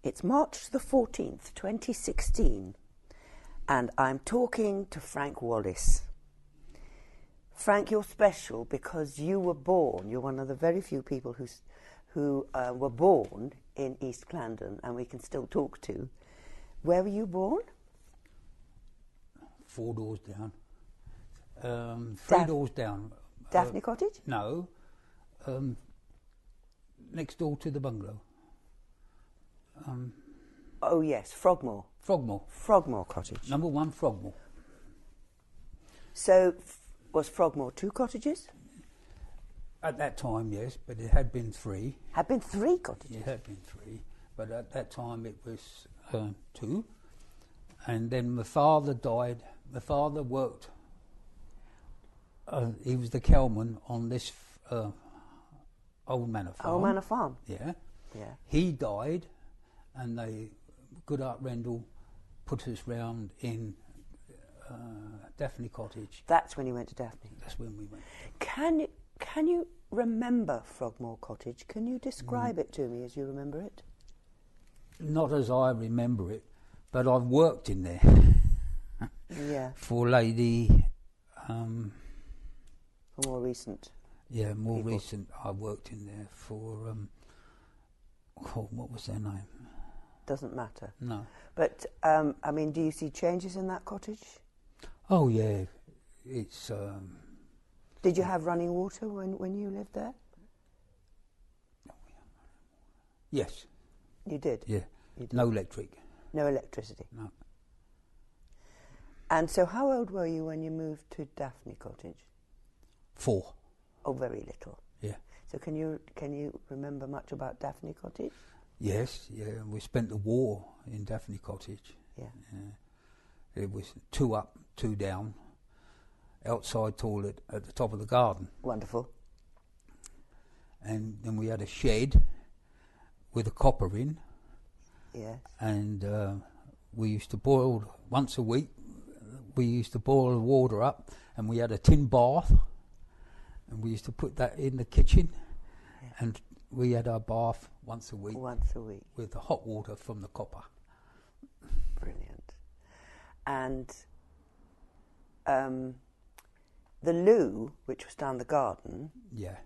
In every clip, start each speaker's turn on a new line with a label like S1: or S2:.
S1: It's March the 14th, 2016, and I'm talking to Frank Wallis. Frank, you're special because you were born, you're one of the very few people who were born in East Clandon, and we can still talk to. Where were you born?
S2: 4 doors down. 3 doors down.
S1: Daphne Cottage?
S2: No. Next door to the bungalow.
S1: Oh yes, Frogmore. Frogmore Cottage.
S2: Number 1, Frogmore.
S1: So, was Frogmore 2 cottages?
S2: At that time, yes, but it had been 3.
S1: Had been 3 cottages?
S2: It had been 3, but at that time it was 2. And then my father died. My father worked, he was the cowman on this Old Manor Farm.
S1: Old Manor Farm?
S2: Yeah.
S1: Yeah.
S2: He died, and they, Good Art Rendell, put us round in Daphne Cottage.
S1: That's when you went to Daphne?
S2: That's when we went.
S1: Can you remember Frogmore Cottage? Can you describe it to me as you remember it?
S2: Not as I remember it, but I've worked in there.
S1: Yeah.
S2: For Lady...
S1: for more recent.
S2: Yeah, more
S1: people.
S2: recent. I worked in there for... what was their name?
S1: Doesn't matter.
S2: No.
S1: But, I mean, do you see changes in that cottage?
S2: Oh, yeah. It's...
S1: Did you have running water when you lived there?
S2: Yes.
S1: You did?
S2: Yeah.
S1: You did.
S2: No electric.
S1: No electricity?
S2: No.
S1: And so how old were you when you moved to Daphne Cottage?
S2: 4.
S1: Oh, very little.
S2: Yeah.
S1: So can you remember much about Daphne Cottage?
S2: Yes, yeah. We spent the war in Daphne Cottage.
S1: Yeah.
S2: It was 2 up, 2 down. Outside toilet at the top of the garden.
S1: Wonderful.
S2: And then we had a shed with a copper in.
S1: Yes.
S2: And we used to boil once a week. We used to boil the water up, and we had a tin bath, and we used to put that in the kitchen, and we had our bath once a week.
S1: Once a week.
S2: With the hot water from the copper.
S1: Brilliant. And the loo, which was down the garden.
S2: Yeah.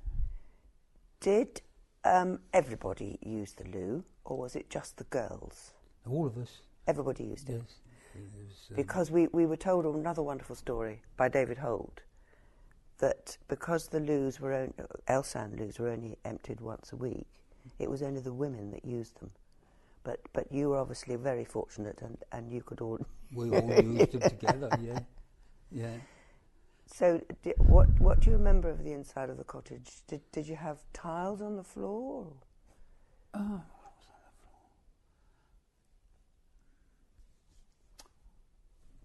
S1: Did everybody use the loo, or was it just the girls?
S2: All of us.
S1: Everybody used it?
S2: Yes. It was,
S1: because we were told another wonderful story by David Holt, that because the loos were Elsand loos were only emptied once a week, it was only the women that used them. But you were obviously very fortunate, and you could all...
S2: We all used them together, yeah. Yeah.
S1: So, what do you remember of the inside of the cottage? Did you have tiles on the floor?
S2: What was on the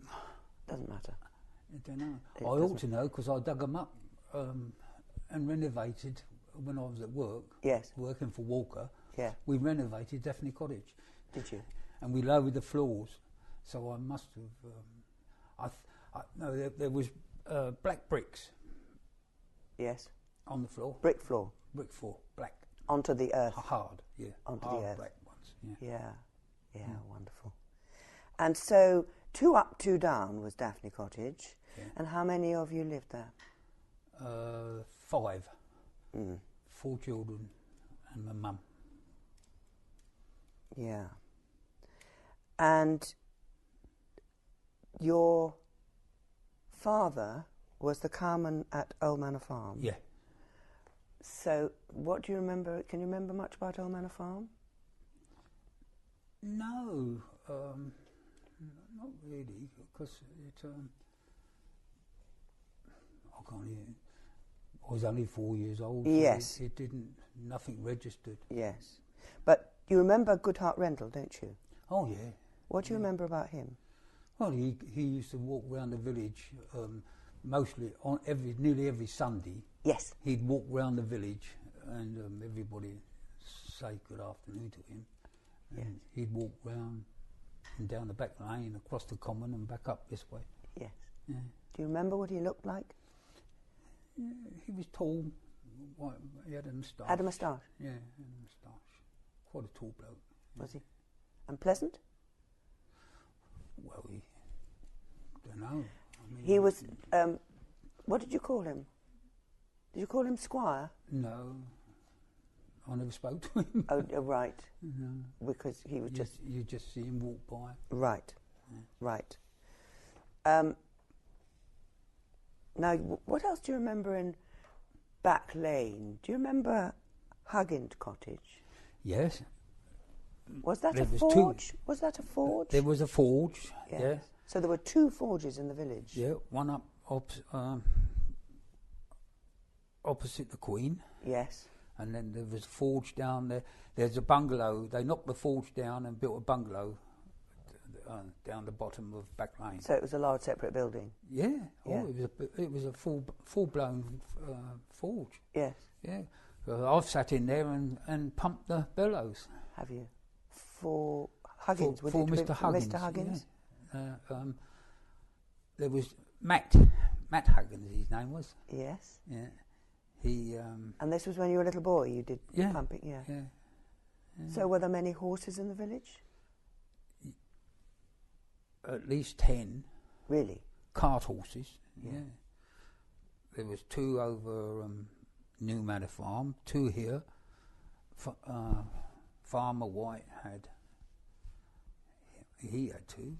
S2: floor?
S1: Doesn't matter.
S2: I don't know. I ought to know because I dug them up and renovated when I was at work.
S1: Yes.
S2: Working for Walker.
S1: Yeah.
S2: We renovated Daphne Cottage.
S1: Did you?
S2: And we lowered the floors. So I must have... no, there was... black bricks.
S1: Yes.
S2: On the floor.
S1: Brick floor.
S2: Brick floor, black.
S1: Onto the earth.
S2: Hard, yeah.
S1: Onto
S2: hard
S1: the earth.
S2: Black ones. Yeah.
S1: Yeah, wonderful. And so 2 up, 2 down was Daphne Cottage. Yeah. And how many of you lived there?
S2: 5.
S1: 4
S2: children and my mum.
S1: Yeah. And your father was the cowman at Old Manor Farm?
S2: Yeah.
S1: So, what do you remember? Can you remember much about Old Manor Farm?
S2: No, not really, because it, I can't even, I was only 4 years old.
S1: Yes.
S2: So it didn't, nothing registered.
S1: Yes. But you remember Good Art Rendell, don't you?
S2: Oh, yeah.
S1: What do you remember about him?
S2: Well, he used to walk around the village, mostly on nearly every Sunday.
S1: Yes.
S2: He'd walk around the village, and everybody say good afternoon to him. And he'd walk round and down the back lane, across the common, and back up this way.
S1: Yes.
S2: Yeah.
S1: Do you remember what he looked like?
S2: Yeah, he was tall. He had a moustache.
S1: Had a moustache?
S2: Yeah, had a moustache. Quite a tall bloke.
S1: Was he? And pleasant?
S2: Well, I don't know. I mean,
S1: He was, what did you call him? Did you call him Squire?
S2: No, I never spoke to him.
S1: Oh, right.
S2: No.
S1: Because he was
S2: You just see him walk by.
S1: Right,
S2: Yeah.
S1: right. Now, what else do you remember in Back Lane? Do you remember Huggins Cottage?
S2: Yes.
S1: Was that
S2: There
S1: a
S2: was
S1: forge? Was that a forge?
S2: There was a forge.
S1: Yes.
S2: Yeah.
S1: So there were 2 forges in the village?
S2: Yeah, one up opposite the Queen.
S1: Yes.
S2: And then there was a forge down there. There's a bungalow. They knocked the forge down and built a bungalow down the bottom of Back Lane.
S1: So it was a large separate building?
S2: Yeah.
S1: Yeah.
S2: Oh, it was a full blown forge.
S1: Yes.
S2: Yeah. I've sat in there and pumped the bellows.
S1: Have you? For Huggins?
S2: For
S1: Would it
S2: Mr.
S1: be
S2: Huggins.
S1: Mr. Huggins?
S2: Yeah. There was Matt Huggins, his name was.
S1: Yes.
S2: Yeah. He.
S1: And this was when you were a little boy, you did
S2: Yeah.
S1: pumping? Yeah.
S2: Yeah.
S1: So were there many horses in the village?
S2: At least 10
S1: Really?
S2: cart horses.
S1: Yeah.
S2: Yeah. There was 2 over New Manor Farm, 2 here. Farmer White had. He had 2.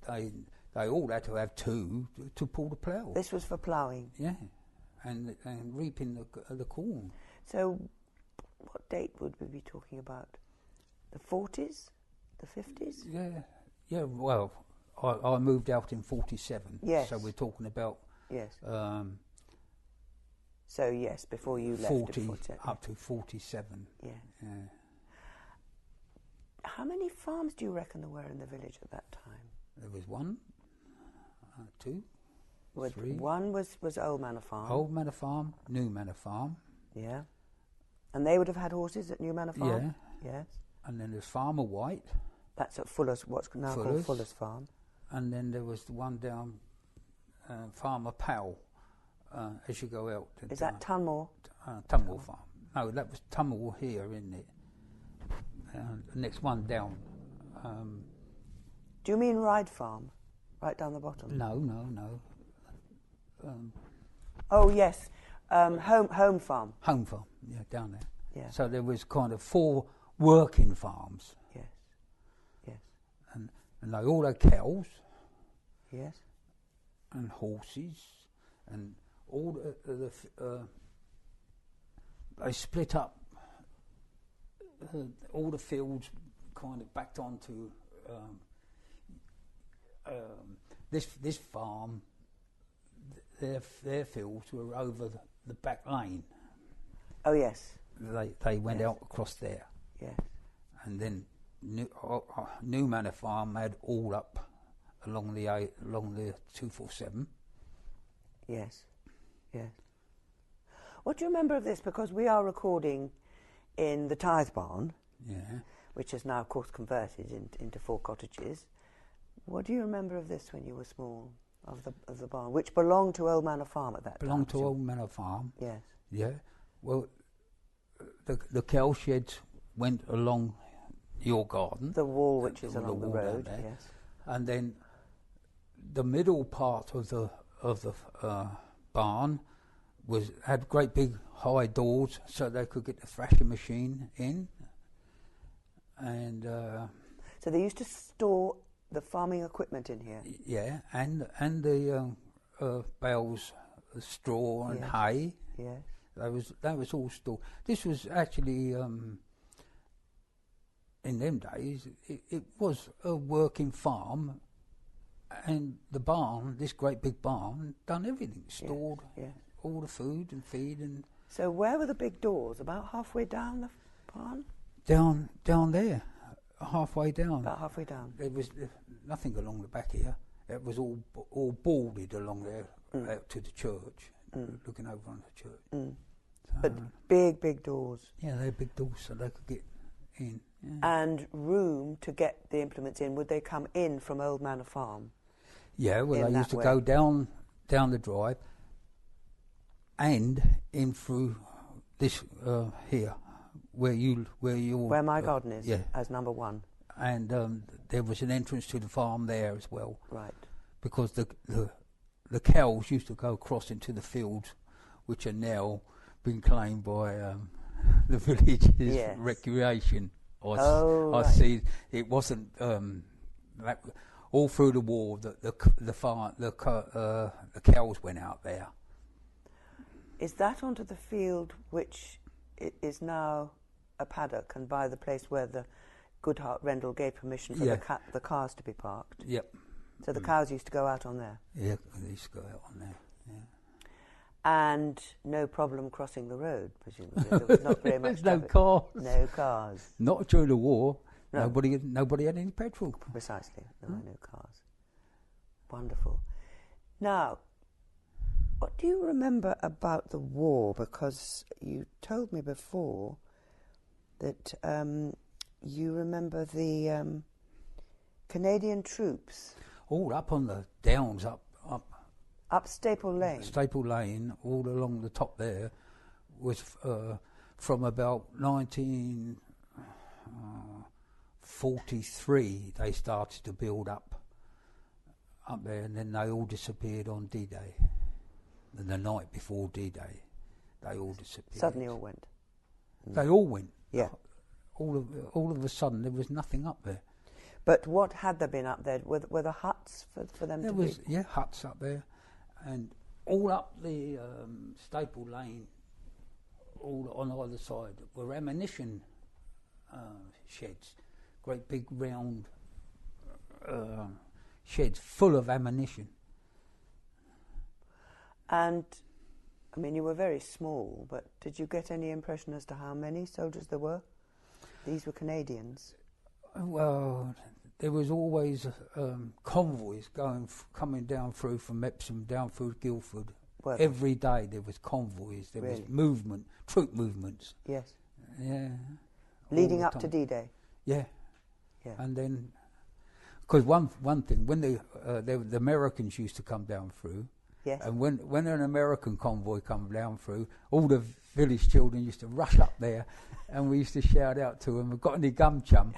S2: They all had to have 2 to pull the plough.
S1: This was for ploughing.
S2: Yeah, and reaping the corn.
S1: So what date would we be talking about? The 40s? The 50s?
S2: Yeah, yeah. Well, I moved out in 47.
S1: Yes.
S2: So we're talking about
S1: Yes. So yes, before you left.
S2: 40 up to 47.
S1: Yeah.
S2: Yeah.
S1: How many farms do you reckon there were in the village at that time?
S2: There was 1, 2, 3.
S1: One was Old Manor Farm.
S2: Old Manor Farm, New Manor Farm.
S1: Yeah. And they would have had horses at New Manor Farm?
S2: Yeah.
S1: Yes.
S2: And then there's Farmer White.
S1: That's at Fuller's, what's now called Fuller's Farm.
S2: And then there was the one down Farmer Powell, as you go out.
S1: Is that Tunmore?
S2: Tunmore Farm. No, that was Tunmore here, isn't it? The next one down.
S1: Do you mean Ride Farm? Right down the bottom?
S2: No.
S1: Oh, yes. Home Farm.
S2: Home Farm, yeah, down there.
S1: Yeah.
S2: So there was kind of 4 working farms.
S1: Yes. Yes.
S2: And they all had cows.
S1: Yes.
S2: And horses. And all they split up all the fields kind of backed onto this farm. Their fields were over the Back Lane.
S1: Oh yes.
S2: They went out across there.
S1: Yes.
S2: And then New Manor Farm had all up along the 247.
S1: Yes. Yes. What do you remember of this? Because we are recording in the tithe barn,
S2: Yeah.
S1: which is now, of course, converted into 4 cottages. What do you remember of this when you were small, of the barn, which belonged to Old Manor Farm at that time?
S2: Belonged to Old Manor Farm.
S1: Yes.
S2: Yeah. Well, the cow sheds went along your garden.
S1: The wall, which is
S2: the
S1: along the
S2: wall down
S1: road.
S2: there.
S1: Yes.
S2: And then the middle part of the barn had great big high doors so they could get the thrashing machine in. And
S1: So they used to store the farming equipment in here.
S2: yeah, and the bales of straw and
S1: Yes.
S2: hay.
S1: Yes.
S2: That was all stored. This was actually in them days. It was a working farm, and the barn, this great big barn, done everything. Stored
S1: Yes.
S2: all the food and feed and
S1: So where were the big doors? About halfway down the barn?
S2: down there, halfway down.
S1: About halfway down.
S2: There was nothing along the back here. It was all boarded along there out to the church, looking over on the church.
S1: Mm.
S2: So,
S1: But big doors.
S2: yeah, they had big doors so they could get in. Yeah.
S1: And room to get the implements in. Would they come in from Old Manor Farm?
S2: Yeah, well,
S1: in
S2: they used
S1: that
S2: to
S1: way.
S2: go down the drive and in through this here, where
S1: Where my garden is,
S2: yeah,
S1: as number 1.
S2: and there was an entrance to the farm there as well.
S1: Right.
S2: Because the cows used to go across into the fields, which are now been claimed by the village's recreation. I see. It wasn't all through the war. The cows went out there.
S1: Is that onto the field which is now a paddock, and by the place where the Goodhart Rendell gave permission for the cars to be parked?
S2: Yep.
S1: So the cows used to go out on there?
S2: Yeah, they used to go out on there, yeah.
S1: And no problem crossing the road, presumably? There was not very much
S2: no cars.
S1: No cars.
S2: Not during the war.
S1: No.
S2: Nobody had any petrol.
S1: Precisely. No cars. Wonderful. Now, what do you remember about the war? Because you told me before that you remember the Canadian troops.
S2: All up on the downs, up
S1: Staple Lane.
S2: Staple Lane, all along the top there, was from about 1943. They started to build up there, and then they all disappeared on D-Day. And the night before D-Day, they all disappeared.
S1: Suddenly, all went.
S2: They all went.
S1: Yeah.
S2: All of a sudden, there was nothing up there.
S1: But what had there been up there? Were the huts for them
S2: there
S1: to
S2: was,
S1: be?
S2: Yeah, huts up there. And all up the Staple Lane, all on either side, were ammunition sheds. Great big round sheds full of ammunition.
S1: And, I mean, you were very small, but did you get any impression as to how many soldiers there were? These were Canadians.
S2: Well, there was always convoys coming down through from Epsom, down through Guildford. Every day there was convoys, there was movement, troop movements.
S1: Yes.
S2: Yeah.
S1: Leading up to D-Day?
S2: Yeah. And then, because one thing, when the Americans used to come down through,
S1: yes.
S2: And when an American convoy come down through, all the village children used to rush up there, and we used to shout out to them, "We've got any gum chum?"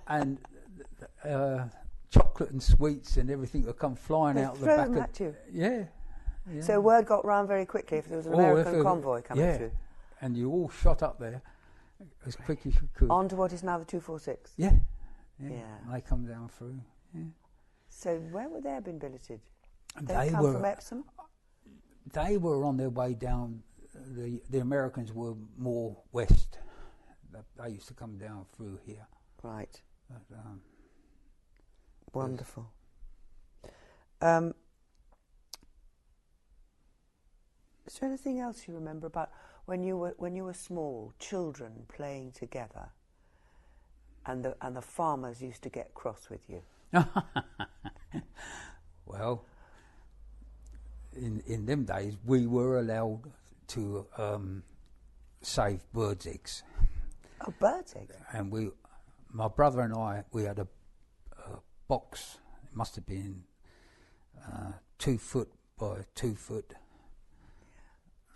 S2: And chocolate and sweets and everything would come flying out the back.
S1: Them at you.
S2: Yeah.
S1: So word got round very quickly if there was an American convoy coming through.
S2: And you all shot up there as quick as you could.
S1: On to what is now the 246.
S2: Yeah. And they come down through. Yeah.
S1: So where would they have been billeted?
S2: They
S1: come
S2: were
S1: from Epsom?
S2: They were on their way down. The Americans were more west. They used to come down through here.
S1: Right.
S2: But,
S1: wonderful. Is there anything else you remember about when you were small, children playing together, and the farmers used to get cross with you?
S2: Well, in them days, we were allowed to save birds' eggs.
S1: Oh, birds' eggs!
S2: And my brother and I, we had a box. It must have been 2 foot by 2 foot,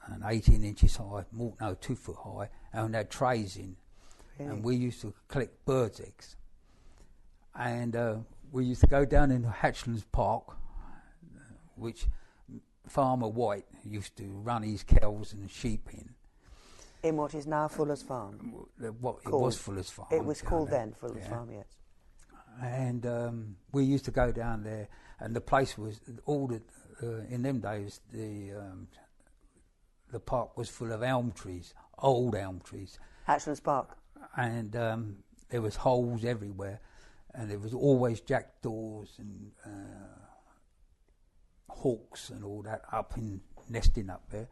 S2: and 18 inches high. 2 foot high, and had trays in. Really? And we used to collect birds' eggs. And we used to go down into Hatchlands Park, which Farmer White used to run his cows and sheep in.
S1: In what is now Fuller's Farm?
S2: It was Fuller's Farm.
S1: It was called then Fuller's Farm, yes.
S2: And we used to go down there, and the place was in them days the park was full of elm trees, old elm trees.
S1: Hatchlands Park.
S2: And there was holes everywhere, and there was always jackdaws and hawks and all that nesting up there.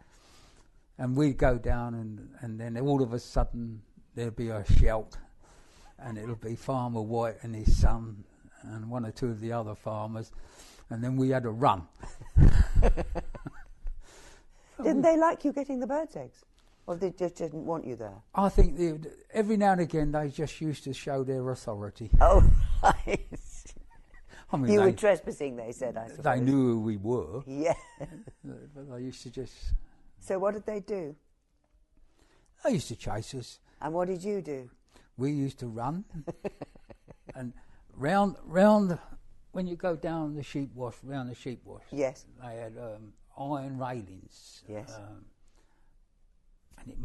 S2: And we'd go down, and then all of a sudden there'd be a shout, and it'll be Farmer White and his son and one or two of the other farmers, and then we had to run.
S1: Didn't they like you getting the birds' eggs? Or they just didn't want you there?
S2: I think every now and again they just used to show their authority.
S1: Oh, right.
S2: I mean,
S1: you were trespassing, they said, I suppose.
S2: They knew who we were.
S1: Yeah.
S2: But they used to just...
S1: So what did they do?
S2: They used to chase us.
S1: And what did you do?
S2: we used to run, and round when you go down the sheep wash, round the sheep wash.
S1: Yes.
S2: They had iron railings.
S1: Yes.
S2: And it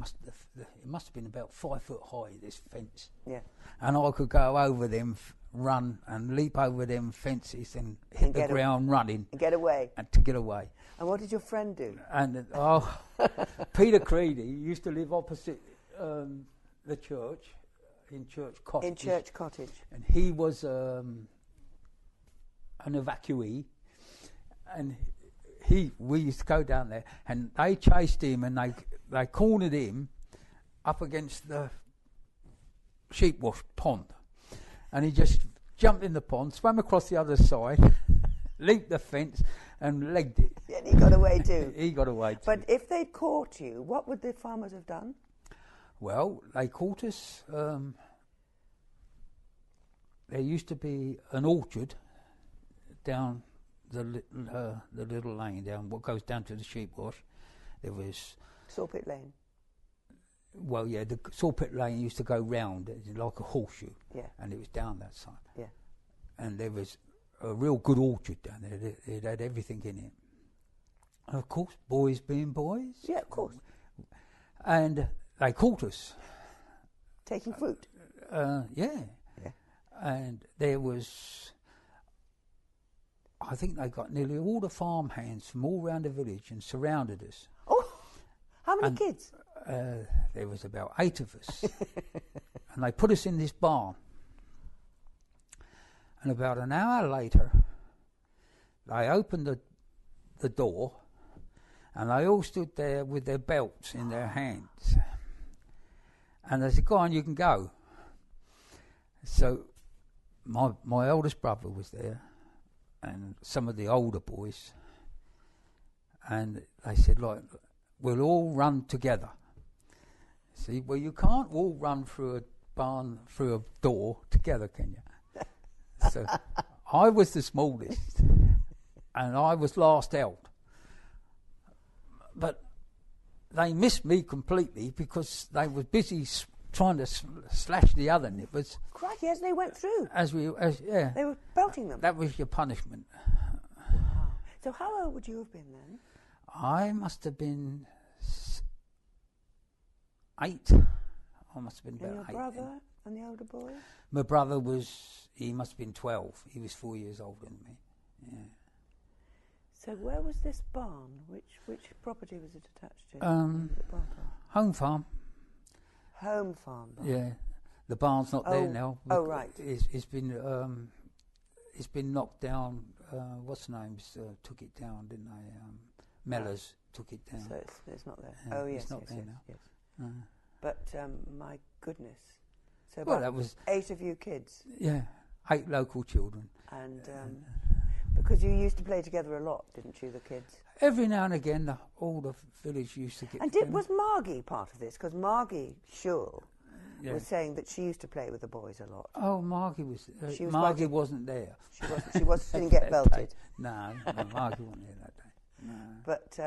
S2: must have been about 5 foot high, this fence.
S1: Yeah.
S2: And I could go over them, run and leap over them fences and hit the ground running.
S1: And get away.
S2: And to get away.
S1: And what did your friend do?
S2: And Peter Creedy used to live opposite the church, in Church Cottage.
S1: In Church Cottage.
S2: And he was an evacuee, and we used to go down there, and they chased him, and they cornered him up against the sheep wash pond, and he just jumped in the pond, swam across the other side, leaped the fence, and legged it.
S1: And he got away too.
S2: He got away too.
S1: But if they'd caught you, what would the farmers have done?
S2: Well, they caught us. There used to be an orchard down the little lane down what goes down to the sheep wash. There was
S1: Sawpit Lane.
S2: Well, yeah, the Sawpit Lane used to go round like a horseshoe.
S1: Yeah.
S2: And it was down that side.
S1: Yeah.
S2: And there was a real good orchard down there. It had everything in it. And of course, boys being boys.
S1: Yeah, of course.
S2: And they caught us.
S1: Taking fruit.
S2: Yeah.
S1: Yeah.
S2: And there was, I think they got nearly all the farm hands from all around the village and surrounded us.
S1: Oh, how many kids?
S2: There was about 8 of us. And they put us in this barn. And about an hour later, they opened the door, and they all stood there with their belts in their hands. And they said, "Go on, you can go." So my eldest brother was there, and some of the older boys, and they said, "Like, we'll all run together." See, well, you can't all run through a barn, through a door together, can you? So I was the smallest, and I was last out. But they missed me completely because they were busy trying to slash the other nippers.
S1: Crikey, as they went through.
S2: Yeah.
S1: They were belting them.
S2: That was your punishment.
S1: Wow. So how old would you have been then?
S2: I must have been 8. I must have been about 8.
S1: And your brother and the older boy?
S2: My brother he must have been 12. He was 4 years older than me. Yeah.
S1: So where was this barn? Which property was it attached to?
S2: Home farm.
S1: Home farm. Barn.
S2: Yeah. The barn's not there now.
S1: Oh, right.
S2: It's been knocked down. What's the names took it down, didn't they? Mellors took it down.
S1: So it's not there.
S2: Yeah,
S1: Oh yes,
S2: it's not
S1: yes,
S2: there
S1: yes,
S2: now.
S1: yes. But my goodness. So
S2: Well,
S1: about
S2: that was
S1: 8 of you kids.
S2: Yeah, 8 local children.
S1: And because you used to play together a lot, didn't you, the kids?
S2: Every now and again, all the village used to get
S1: And
S2: together.
S1: was Margie part of this? Because Margie Schul was saying that she used to play with the boys a lot.
S2: Oh, Margie was.
S1: She was
S2: Margie wasn't there.
S1: She didn't get belted.
S2: No, Margie wasn't there that day. No.
S1: But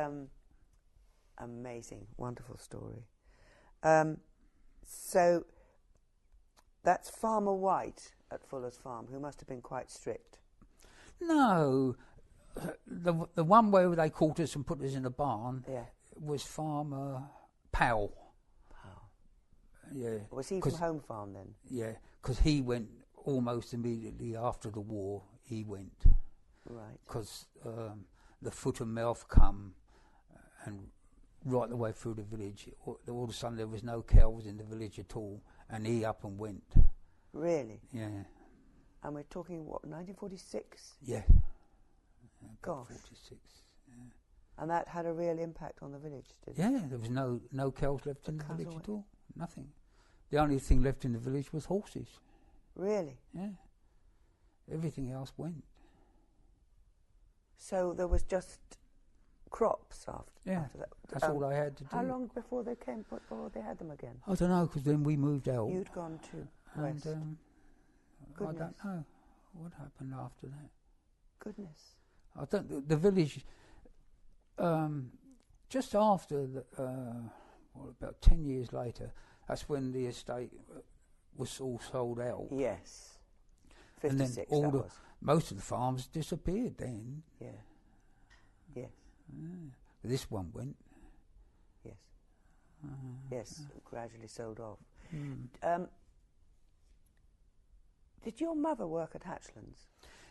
S1: amazing, wonderful story. So that's Farmer White at Fuller's Farm, who must have been quite strict.
S2: No, the one where they caught us and put us in a barn was Farmer Powell. Yeah.
S1: Was he from Home Farm then?
S2: Yeah, because he went almost immediately after the war. He went.
S1: Right.
S2: Because the foot and mouth come and right the way through the village. All of a sudden there was no cows in the village at all, and he up and went.
S1: Really?
S2: Yeah.
S1: And we're talking, what, 1946?
S2: Yeah.
S1: Gosh.
S2: 46. Yeah.
S1: And that had a real impact on the village, did it?
S2: Yeah, there was no cows left in the village at all. Nothing. The only thing left in the village was horses.
S1: Really?
S2: Yeah. Everything else went.
S1: So there was just crops after that?
S2: That's all I had to do.
S1: How long before they had them again?
S2: I don't know, because then we moved out.
S1: You'd gone to West.
S2: And I don't know what happened after that.
S1: Goodness.
S2: I don't. The village. Just after about 10 years later, that's when the estate was all sold out.
S1: Yes.
S2: And then
S1: 56, that was.
S2: most of the farms disappeared then.
S1: Yeah. Yes.
S2: This one went.
S1: Yes. Yes, gradually sold off. Did your mother work at Hatchlands?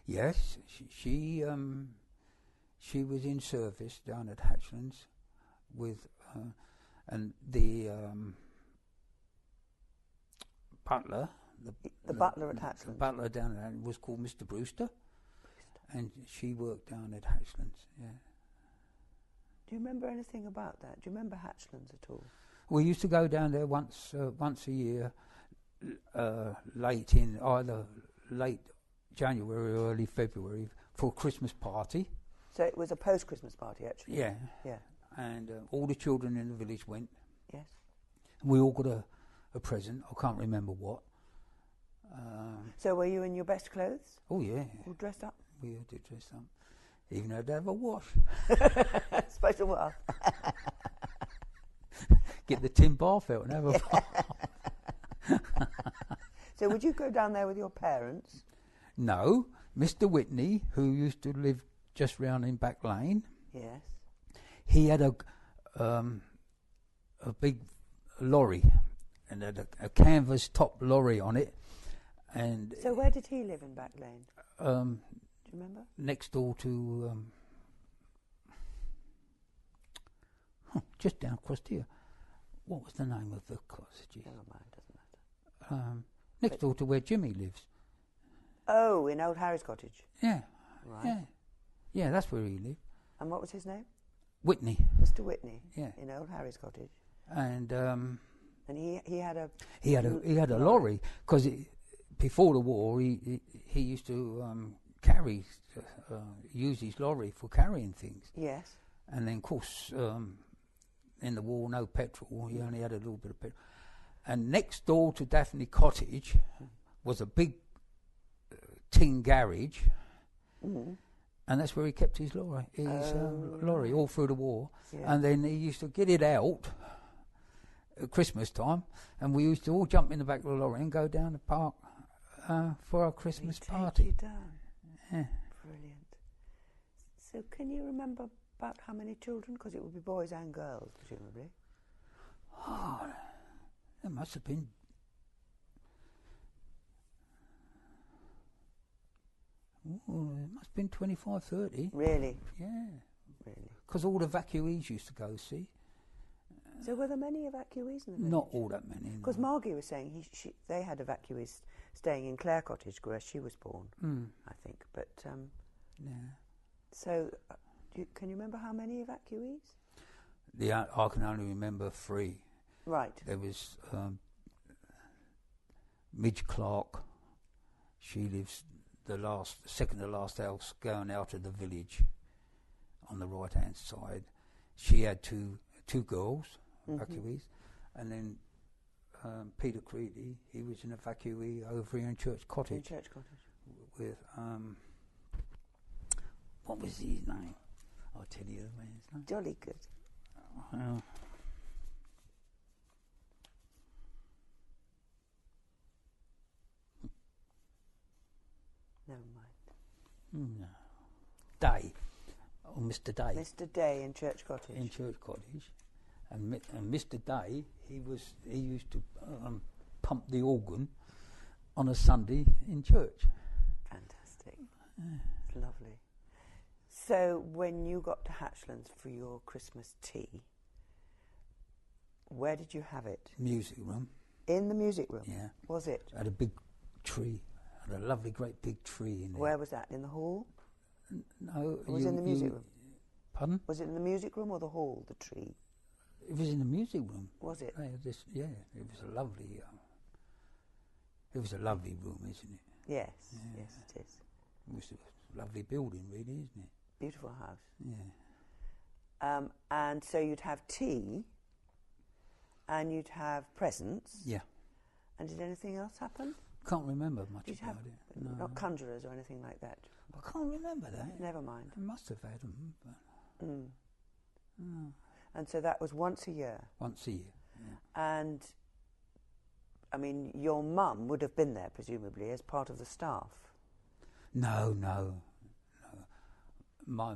S2: Yes, she was in service down at Hatchlands with, and the butler.
S1: The butler at Hatchlands?
S2: The butler down at was called Mr. Brewster, and she worked down at Hatchlands, yeah.
S1: Do you remember anything about that? Do you remember Hatchlands at all?
S2: We used to go down there once a year, either late January or early February for a Christmas party.
S1: So it was a post-Christmas party, actually?
S2: Yeah.
S1: Yeah.
S2: And all the children in the village went.
S1: Yes.
S2: And we all got a present. I can't remember what.
S1: So were you in your best clothes?
S2: Oh, yeah.
S1: All dressed up?
S2: We all did dress up. Even had to have a wash.
S1: Special wash.
S2: Get the tin bath out and have a bath.
S1: So would you go down there with your parents?
S2: No. Mr. Whitney, who used to live just round in Back Lane,
S1: Yes.
S2: he had a big lorry and had a canvas top lorry on it. And
S1: So where did he live in Back Lane? Do you remember?
S2: Next door to just down across here. What was the name of the cottage?
S1: Never mind, doesn't matter.
S2: Next door to where Jimmy lives.
S1: Oh, in Old Harry's cottage.
S2: Yeah.
S1: Right.
S2: Yeah, that's where he lived.
S1: And what was his name?
S2: Whitney.
S1: Mr. Whitney.
S2: Yeah.
S1: In Old Harry's cottage.
S2: And
S1: he had a
S2: he had a lorry because before the war he used to use his lorry for carrying things.
S1: Yes.
S2: And then of course in the war no petrol. He only had a little bit of petrol. And next door to Daphne Cottage was a big tin garage.
S1: Mm.
S2: And that's where he kept his lorry, lorry all through the war.
S1: Yeah.
S2: And then he used to get it out at Christmas time, and we used to all jump in the back of the lorry and go down the park for our Christmas party.
S1: Take you down.
S2: Yeah.
S1: Brilliant. So can you remember about how many children? Because it would be boys and girls, presumably.
S2: Oh, there must have been. Oh, it must have been 25, 30.
S1: Really?
S2: Yeah.
S1: Really.
S2: Because all the evacuees used to go see.
S1: So were there many evacuees in the village?
S2: Not all that many.
S1: Because
S2: no.
S1: Margie was saying they had evacuees staying in Clare Cottage where she was born, I think. But
S2: Yeah.
S1: so, can you remember how many evacuees?
S2: I can only remember 3.
S1: Right.
S2: There was Midge Clark. She lives the second to last house going out of the village on the right hand side. She had two girls, evacuees, and then Peter Creedy, he was an evacuee over here in Church Cottage.
S1: In Church Cottage.
S2: With what was his name? I'll tell you the man's name.
S1: Jolly good. Never mind.
S2: No. Day. Oh, Mr. Day.
S1: Mr. Day in Church Cottage.
S2: In Church Cottage. And Mr. Day, he used to pump the organ on a Sunday in church.
S1: Fantastic. It's lovely. So when you got to Hatchlands for your Christmas tea, where did you have it?
S2: Music room.
S1: In the music room?
S2: Yeah.
S1: Was it?
S2: Had a big tree. Had a lovely great big tree in there.
S1: Where was that? In the hall?
S2: No.
S1: It was in the music room?
S2: Pardon?
S1: Was it in the music room or the hall, the tree?
S2: It was in the music room.
S1: Was it?
S2: Yeah, it was a lovely. It was a lovely room, isn't it?
S1: Yes, yes, it is.
S2: It was a lovely building, really, isn't it?
S1: Beautiful house.
S2: Yeah.
S1: And so you'd have tea, and you'd have presents.
S2: Yeah.
S1: And did anything else happen?
S2: Can't remember much
S1: Did you
S2: about
S1: have
S2: it. No.
S1: not conjurers or anything like that?
S2: I can't remember that.
S1: Never mind.
S2: I must have had them, but
S1: And so that was once a year.
S2: once a year. Yeah.
S1: And I mean, your mum would have been there, presumably, as part of the staff.
S2: No. My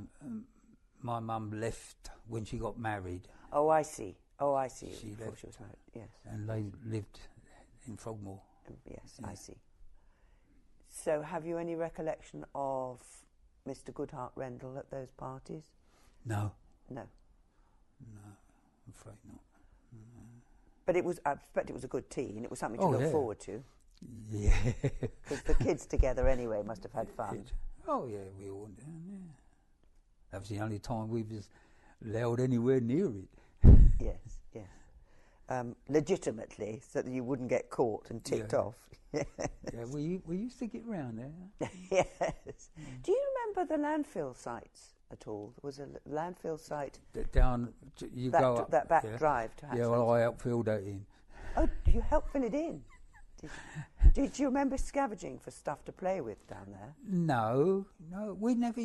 S2: mum left when she got married.
S1: Oh, I see.
S2: She
S1: Before
S2: left,
S1: she was married, yes.
S2: and they lived in Frogmore.
S1: Yes,
S2: Yeah.
S1: I see. So have you any recollection of Mr. Goodhart Rendell at those parties?
S2: No,
S1: No.
S2: I'm afraid not.
S1: But I expect it was a good tea, and it was something to
S2: Oh,
S1: look
S2: yeah.
S1: forward to.
S2: Yeah.
S1: Because the kids together anyway must have had fun.
S2: Oh yeah, we all did. Yeah. That was the only time we was allowed anywhere near it.
S1: Yes. Legitimately, so that you wouldn't get caught and ticked off.
S2: Yeah, we used to get round there.
S1: Yes. Do you remember the landfill sites at all? There was a landfill site
S2: Down, you go up
S1: that back drive to Hatchlands.
S2: Yeah, well, I helped fill that in.
S1: Oh, you helped fill it in? Did you remember scavenging for stuff to play with down there?
S2: No, we never.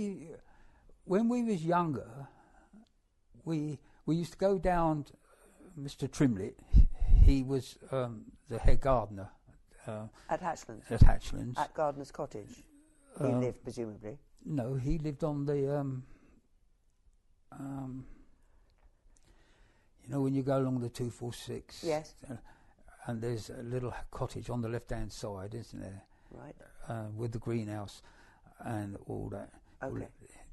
S2: When we was younger, we used to go down to Mr. Trimlett. He was the head gardener
S1: At Hatchlands?
S2: at Hatchlands.
S1: At Gardener's Cottage? He lived, presumably?
S2: No, he lived on the, you know, when you go along the 246.
S1: Yes.
S2: And there's a little cottage on the left-hand side, isn't there?
S1: Right.
S2: With the greenhouse and all that.
S1: Okay.
S2: Well,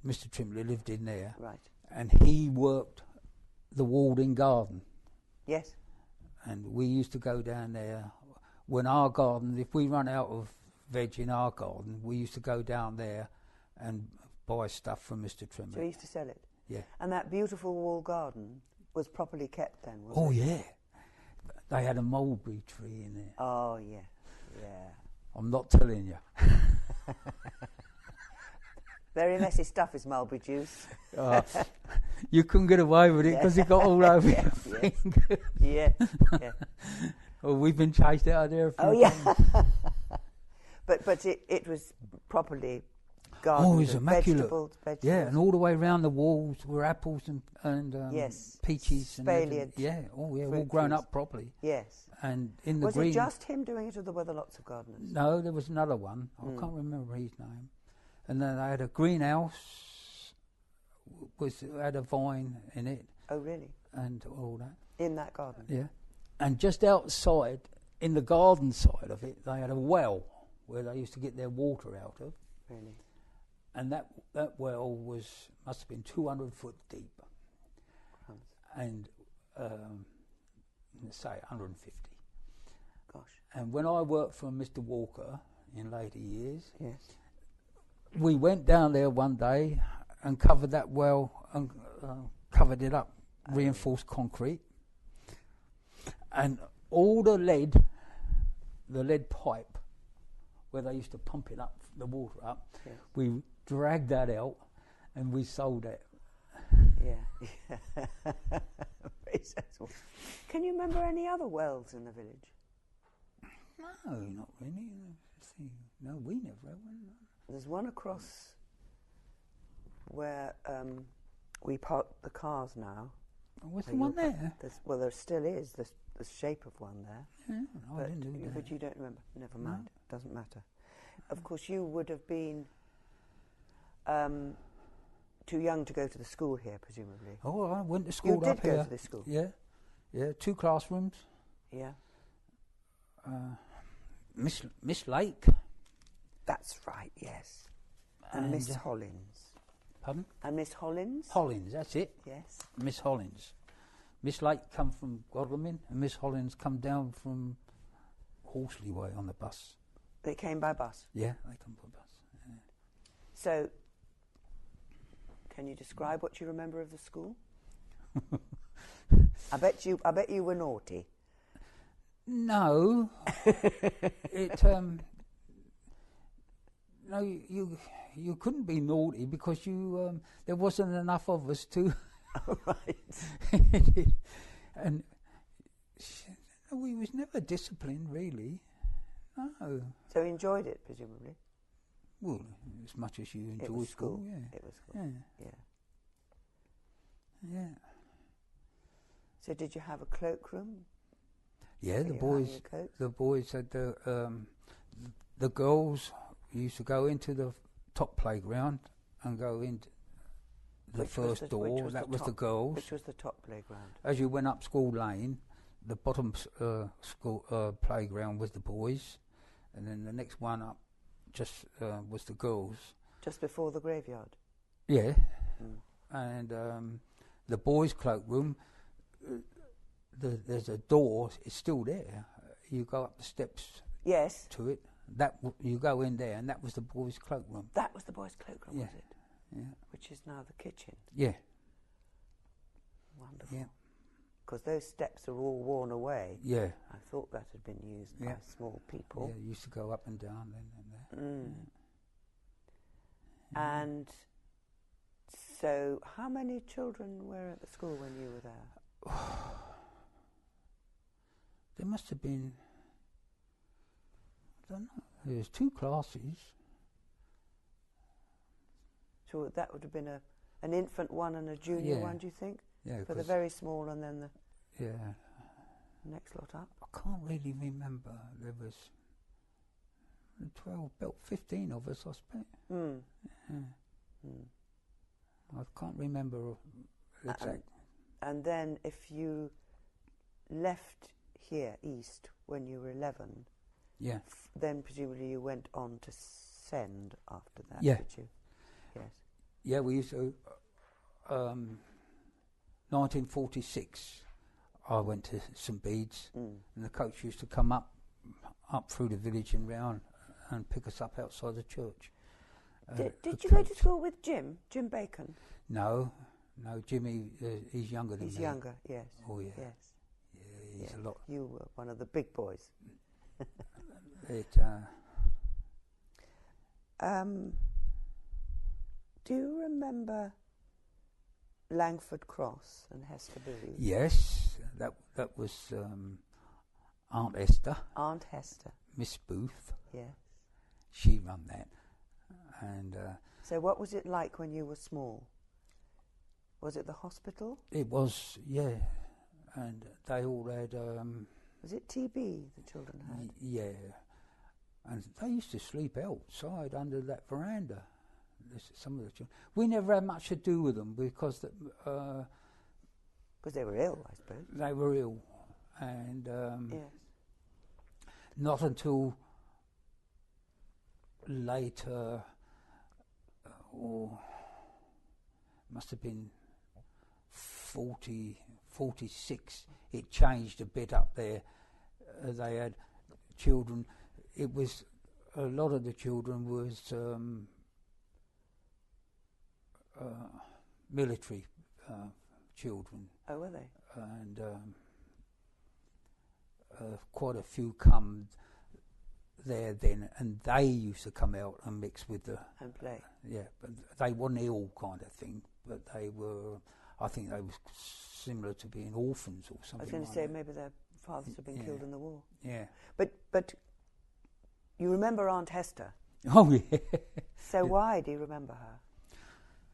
S2: Mr. Trimley lived in there.
S1: Right.
S2: And he worked the walled-in garden.
S1: Yes.
S2: And we used to go down there when our garden, if we run out of veg in our garden, we used to go down there and buy stuff from Mr. Trimley.
S1: So he used to sell it?
S2: Yeah.
S1: And that beautiful wall garden was properly kept then, was it?
S2: Oh, yeah. They had a mulberry tree in there.
S1: Oh, yeah.
S2: I'm not telling you.
S1: Very messy stuff is mulberry juice.
S2: You couldn't get away with it because it got all over your fingers.
S1: Yeah.
S2: Well, we've been chased out of there a few
S1: Oh, yeah.
S2: times.
S1: But it was properly gardened.
S2: Oh, it was immaculate.
S1: Vegetables.
S2: Yeah, and all the way around the walls were apples and
S1: yes,
S2: peaches and
S1: spaliered
S2: all grown
S1: trees.
S2: up properly.
S1: Yes.
S2: And in the
S1: Was
S2: green.
S1: it just him doing it, or there were lots of gardeners?
S2: No, there was another one. I can't remember his name. And then I had a greenhouse, had a vine in it.
S1: Oh, really?
S2: And all that.
S1: In that garden?
S2: Yeah. And just outside, in the garden side of it, they had a well where they used to get their water out of.
S1: Really?
S2: And that well must have been 200 foot deep.
S1: Crumbs.
S2: And let's say 150.
S1: Gosh.
S2: And when I worked for Mr. Walker in later years,
S1: Yes.
S2: we went down there one day and covered that well and covered it up, reinforced concrete, and all the lead pipe where they used to pump it up, the water up,
S1: Yes.
S2: we dragged that out and we sold it.
S1: Yeah. Very sensible. Can you remember any other wells in the village?
S2: No, not really. No, we never had one.
S1: There's one across where we park the cars now.
S2: What's the
S1: Where
S2: one
S1: you'll
S2: there?
S1: Well, there still is the shape of one there.
S2: Yeah, I didn't do that.
S1: But you don't remember. Never
S2: No.
S1: mind. Doesn't matter. Of course, you would have been too young to go to the school here, presumably.
S2: Oh, I went to school
S1: You
S2: up
S1: did
S2: here.
S1: go to this school?
S2: Yeah, 2 classrooms.
S1: Yeah.
S2: Miss Lake.
S1: That's right, yes. And Miss Hollins.
S2: Pardon?
S1: And Miss Hollins?
S2: Hollins, that's it.
S1: Yes.
S2: Miss Hollins. Miss Lake come from Godalming and Miss Hollins come down from Horsley Way on the bus.
S1: They came by bus.
S2: Yeah, they come by bus. Yeah.
S1: So, can you describe what you remember of the school? I bet you were naughty.
S2: No. No, you couldn't be naughty because there wasn't enough of us to.
S1: Oh, right.
S2: And we was never disciplined, really. No.
S1: So you enjoyed it, presumably?
S2: Well, as much as you
S1: It
S2: enjoy
S1: was
S2: school,
S1: school.
S2: yeah.
S1: It was school.
S2: Yeah.
S1: Yeah.
S2: Yeah.
S1: So did you have a cloakroom?
S2: Yeah,
S1: Get
S2: the
S1: your
S2: boys.
S1: hanging coats?
S2: The boys had the girls used to go into the top playground and go into the
S1: Which was
S2: first door. That was the girls.
S1: Which was the top playground?
S2: As you went up School Lane, the bottom school playground was the boys, and then the next one up just was the girls.
S1: Just before the graveyard?
S2: Yeah. And the boys' cloakroom, there's a door, it's still there. You go up the steps
S1: Yes.
S2: to it, you go in there, and that was the boys' cloakroom.
S1: That was the boys' cloakroom,
S2: Yeah.
S1: was it?
S2: Yeah.
S1: Which is now the kitchen.
S2: Yeah.
S1: Wonderful.
S2: Yeah.
S1: Because those steps are all worn away.
S2: Yeah.
S1: I thought that had been used by small people.
S2: Yeah, you used to go up and down then and there.
S1: Yeah. And so, how many children were at the school when you were there?
S2: There must have been, I don't know, there was 2 classes.
S1: So that would have been an infant one and a junior one, do you think?
S2: Yeah.
S1: For the very small and then the next lot up?
S2: I can't really remember. There was 12, about 15 of us, I suppose. I can't remember exactly.
S1: And then if you left here, east, when you were 11, then presumably you went on to Send after that, did you? Yes.
S2: Yeah, we used to, 1946, I went to St Bede's, and the coach used to come up through the village and round and pick us up outside the church.
S1: Did you go to school with Jim Bacon?
S2: No, Jimmy, he's younger than me.
S1: He's younger, yes.
S2: Oh, yeah.
S1: Yes.
S2: Yeah, he's a lot.
S1: You were one of the big boys. Do you remember Langford Cross and Hester Booth?
S2: Yes, that was Aunt Esther.
S1: Aunt Hester.
S2: Miss Booth.
S1: Yes.
S2: She run that. And
S1: so what was it like when you were small? Was it the hospital?
S2: It was, yeah. And they all had...
S1: was it TB the children had?
S2: Yeah. And they used to sleep outside under that veranda. Some of the children. We never had much to do with them because
S1: they were ill, I suppose.
S2: They were ill. And
S1: yes.
S2: Not until later, or must have been 46, it changed a bit up there. They had children. It was, a lot of the children was military children.
S1: Oh, were they?
S2: And quite a few come there then, and they used to come out and mix with the...
S1: And play.
S2: Yeah, but they weren't ill kind of thing, but they were, I think they were similar to being orphans or something.
S1: I was going to
S2: like
S1: say
S2: that.
S1: maybe their fathers had been killed in the war.
S2: Yeah.
S1: But you remember Aunt Hester?
S2: Oh, yeah.
S1: So why do you remember her?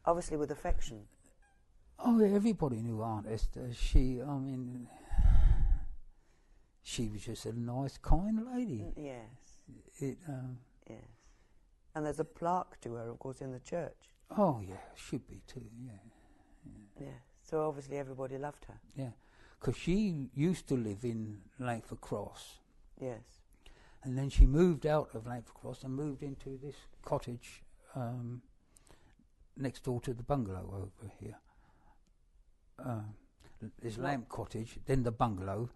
S1: Obviously with affection.
S2: Oh, yeah, everybody knew Aunt Esther. She was just a nice, kind lady.
S1: Yes.
S2: Yes.
S1: And there's a plaque to her, of course, in the church.
S2: Oh, yeah, should be too, yeah.
S1: So obviously everybody loved her.
S2: Yeah, because she used to live in Langford Cross.
S1: Yes.
S2: And then she moved out of Langford Cross and moved into this cottage next door to the bungalow over here. This lamp cottage, then the bungalow,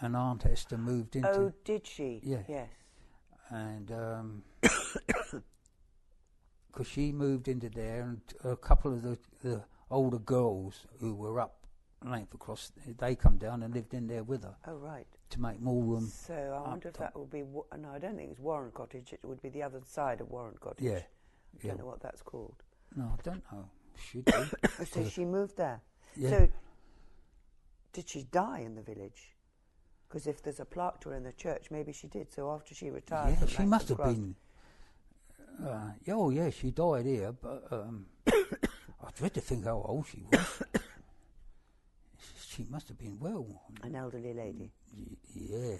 S2: and Aunt Esther moved into...
S1: Oh, did she?
S2: Yeah.
S1: Yes.
S2: And because she moved into there, and a couple of the older girls who were up Langford Cross, they come down and lived in there with her.
S1: Oh, right.
S2: To make more room.
S1: So I wonder if that would be... no, I don't think it's Warren Cottage. It would be the other side of Warren Cottage.
S2: Yeah.
S1: I don't know what that's called.
S2: No, I don't know. Should be.
S1: So she moved there.
S2: Yeah.
S1: So did she die in the village? Because if there's a plaque to her in the church, maybe she did. So after she retired,
S2: yeah,
S1: from
S2: she must have
S1: Cross,
S2: been. She died here, but I dread to think how old she was. She must have been well.
S1: An elderly lady.
S2: Yeah.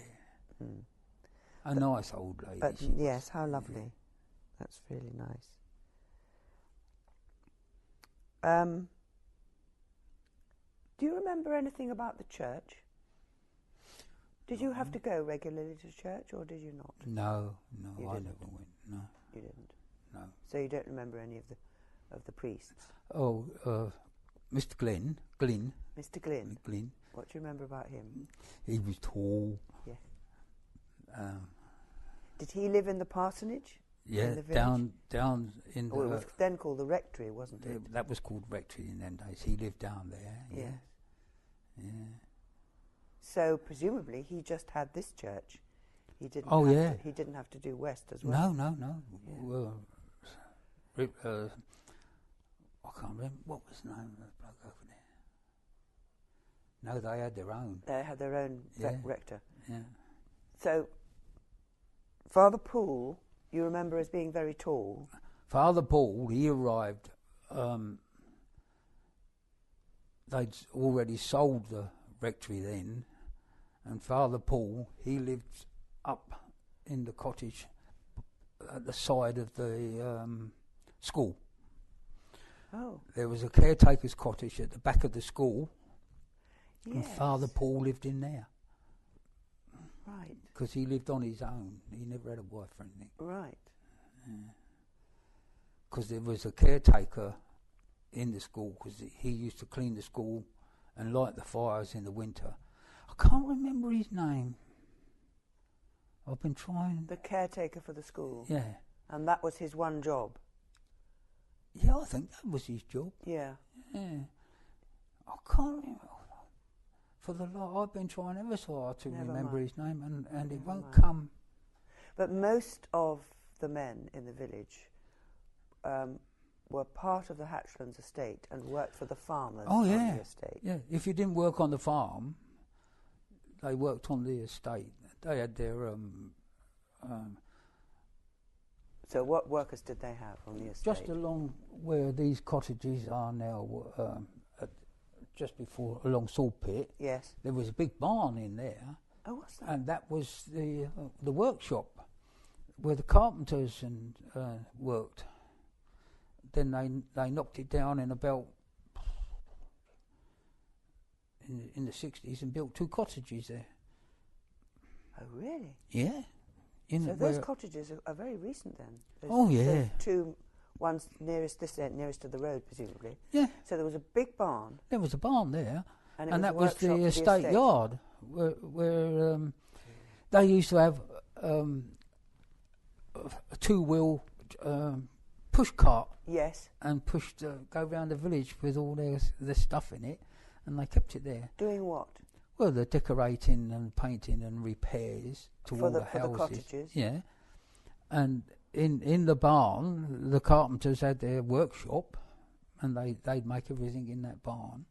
S2: A nice old lady.
S1: But
S2: she was.
S1: yes, how lovely. That's really nice. Do you remember anything about the church? Did you have to go regularly to church, or did you not?
S2: No,
S1: You
S2: I
S1: didn't?
S2: never went. No,
S1: You didn't.
S2: no.
S1: So you don't remember any of the priests?
S2: Oh, Mr. Glynn.
S1: Mr. Glynn.
S2: Glynn.
S1: What do you remember about him?
S2: He was tall.
S1: Yeah. Did he live in the parsonage?
S2: Yeah,
S1: in the village?
S2: down in
S1: Oh, it was then called the rectory, wasn't it?
S2: That was called rectory in them days. He lived down there. Yeah.
S1: Yes.
S2: Yeah.
S1: So presumably he just had this church. He didn't.
S2: Oh,
S1: have
S2: yeah.
S1: To, he didn't have to do West as well.
S2: No.
S1: Yeah.
S2: Well, I can't remember what was the name of the bloke over there. No, they had their own.
S1: They had their own rector.
S2: Yeah.
S1: So Father Poole, you remember as being very tall.
S2: Father Paul, he arrived. They'd already sold the rectory then, and Father Paul, he lived up in the cottage at the side of the school.
S1: Oh.
S2: There was a caretaker's cottage at the back of the school,
S1: Yes.
S2: and Father Paul lived in there.
S1: Right.
S2: Because he lived on his own. He never had a wife or anything.
S1: Right.
S2: Because there was a caretaker in the school, because he used to clean the school and light the fires in the winter. I can't remember his name. I've been trying.
S1: The caretaker for the school.
S2: Yeah.
S1: And that was his one job.
S2: Yeah, I think that was his job.
S1: Yeah.
S2: Yeah. I can't remember. For the lot, I've been trying ever so hard to
S1: Never
S2: remember
S1: mind.
S2: his name, and it
S1: Never
S2: won't
S1: mind.
S2: come.
S1: But most of the men in the village were part of the Hatchlands estate and worked for the farmers on the estate.
S2: Yeah, if you didn't work on the farm, they worked on the estate. They had their
S1: So what workers did they have on the estate?
S2: just along where these cottages are now, just before along Saltpit.
S1: Yes.
S2: There was a big barn in there,
S1: Oh, what's that?
S2: and that was the workshop where the carpenters and worked. Then they knocked it down in about in the 60s and built 2 cottages there.
S1: Oh, really?
S2: Yeah.
S1: So those cottages are very recent then?
S2: Oh, yeah.
S1: Those 2, one's nearest this end, nearest to the road, presumably.
S2: Yeah.
S1: So there was a big barn.
S2: There was a barn there,
S1: And,
S2: and that was
S1: workshop
S2: the
S1: for
S2: estate yard where they used to have a 2-wheel push cart
S1: Yes.
S2: and go round the village with all their stuff in it, and they kept it there.
S1: Doing what?
S2: Well, the decorating and painting and repairs to
S1: For
S2: all
S1: the
S2: houses.
S1: for the cottages?
S2: Yeah, and in the barn, the carpenters had their workshop, and they'd make everything in that barn.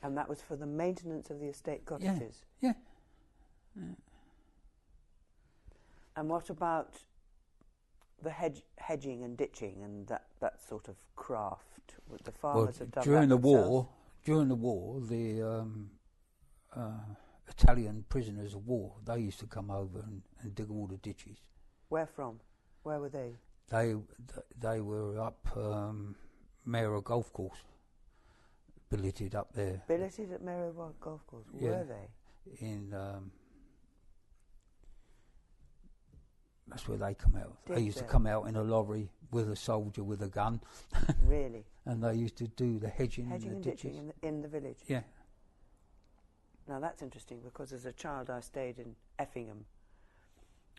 S1: And that was for the maintenance of the estate cottages?
S2: Yeah.
S1: And what about the hedging and ditching and that sort of craft? Would the farmers have done
S2: during
S1: that
S2: the
S1: themselves?
S2: war? During the war, the Italian prisoners of war, they used to come over and dig all the ditches.
S1: Where from? Where were they?
S2: They were up Mara Golf Course, billeted up there.
S1: Billeted at Merrow Golf Course.
S2: Yeah.
S1: Were they?
S2: In that's where they come out.
S1: Did
S2: They used
S1: they?
S2: to come out in a lorry with a soldier with a gun,
S1: Really?
S2: and they used to do the hedging
S1: Hedging
S2: and
S1: and
S2: the ditches.
S1: ditching in the village?
S2: Yeah.
S1: Now that's interesting because as a child I stayed in Effingham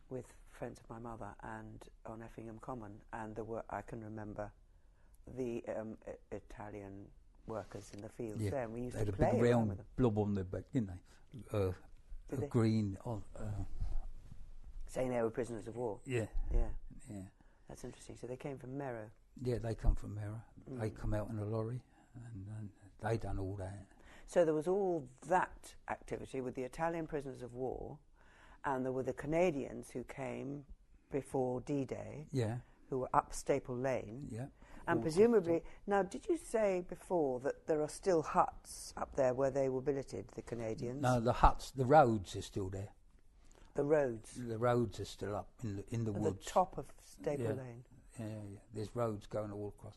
S1: with friends of my mother and on Effingham Common, and I can remember the Italian workers in the fields
S2: Yeah.
S1: there, and we used
S2: They had
S1: to
S2: a
S1: play
S2: big
S1: around
S2: round
S1: with them.
S2: blob on their back, didn't they?
S1: Did they?
S2: Green on.
S1: Saying they were prisoners of war.
S2: Yeah.
S1: Yeah,
S2: Yeah.
S1: that's interesting. So they came from Merrow.
S2: Yeah, they come from Mara. They come out in a lorry, and they done all that.
S1: So there was all that activity with the Italian prisoners of war, and there were the Canadians who came before D-Day,
S2: Yeah.
S1: who were up Staple Lane,
S2: Yeah.
S1: And presumably, now, did you say before that there are still huts up there where they were billeted, the Canadians?
S2: No, the huts, the roads are still there.
S1: The roads?
S2: The roads are still up in the
S1: At
S2: woods.
S1: the top of Stable Lane?
S2: Yeah. There's roads going all across.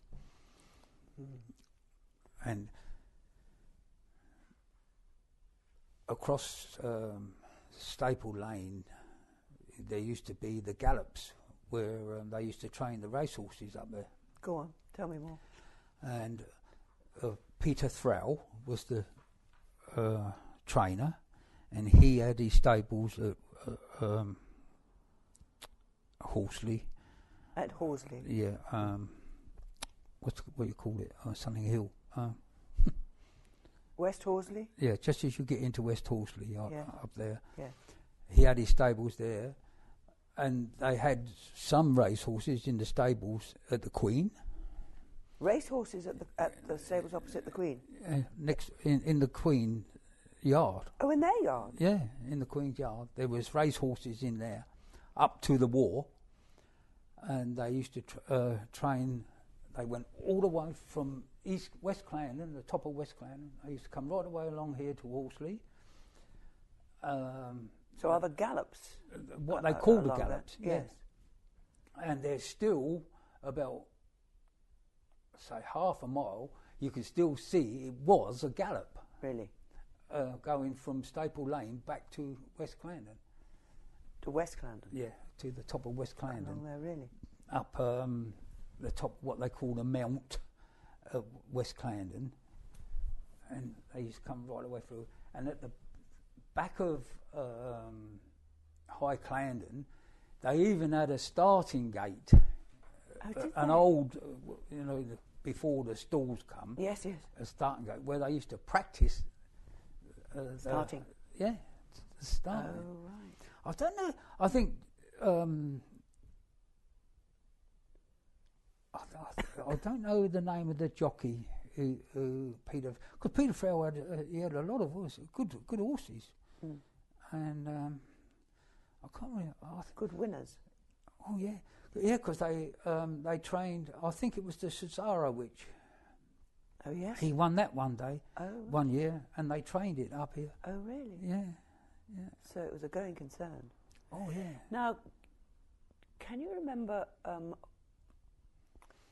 S2: And across Staple Lane, there used to be the gallops where they used to train the racehorses up there.
S1: Go on, tell me more.
S2: And Peter Thrall was the trainer, and he had his stables at Horsley.
S1: At Horsley?
S2: Yeah. What do you call it? Something Hill.
S1: West Horsley?
S2: Yeah, just as you get into West Horsley up there.
S1: Yeah.
S2: He had his stables there, and they had some racehorses in the stables at the Queen.
S1: Racehorses at the stables opposite the Queen?
S2: Next in the Queen yard.
S1: Oh, in their yard?
S2: Yeah, in the Queen's yard. There was racehorses in there up to the war, and they used to train. They went all the way from West Clarendon, the top of West Clarendon. They used to come right away along here to Horsley.
S1: So are the gallops?
S2: What they call the
S1: along
S2: gallops,
S1: there?
S2: yes. And there's still about, say, half a mile, you can still see it was a gallop.
S1: Really?
S2: Going from Staple Lane back to West Clarendon.
S1: To West Clarendon?
S2: Yeah, to the top of West Clarendon.
S1: Along there, really?
S2: Up the top, what they call the Mount at West Clarendon. And they used to come right away through. And at the back of High Clarendon, they even had a starting gate. An old, before the stalls come.
S1: Yes, yes.
S2: A starting gate where they used to practice.
S1: Starting?
S2: The starting.
S1: Oh, right.
S2: I don't know. I think. I don't know the name of the jockey who Peter, because Peter Thrall had a lot of horses, good horses, and I can't remember.
S1: Good winners.
S2: Oh yeah, because they trained. I think it was the Cesaro, which.
S1: Oh yes.
S2: He won that one day,
S1: right.
S2: 1 year, and they trained it up here.
S1: Oh really?
S2: Yeah.
S1: So it was a going concern.
S2: Oh yeah.
S1: Now, can you remember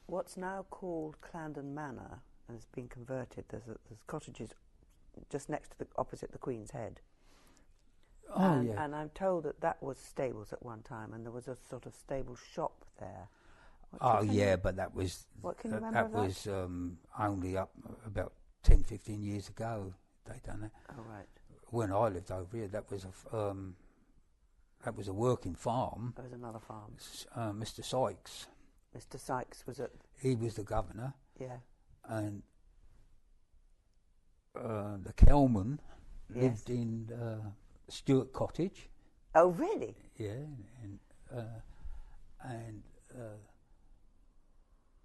S1: what's now called Clarendon Manor and has been converted? There's cottages just next to opposite the Queen's Head.
S2: Oh yeah.
S1: And I'm told that was stables at one time, and there was a sort of stable shop there.
S2: But that was.
S1: What can you remember?
S2: That was only up about 10, 15 years ago. They done that.
S1: Oh right.
S2: When I lived over here, that was a working farm.
S1: There was another farm.
S2: Mr. Sykes.
S1: Mr. Sykes was at.
S2: He was the governor.
S1: Yeah.
S2: And the Kelman lived in Stewart Cottage.
S1: Oh really?
S2: Yeah, and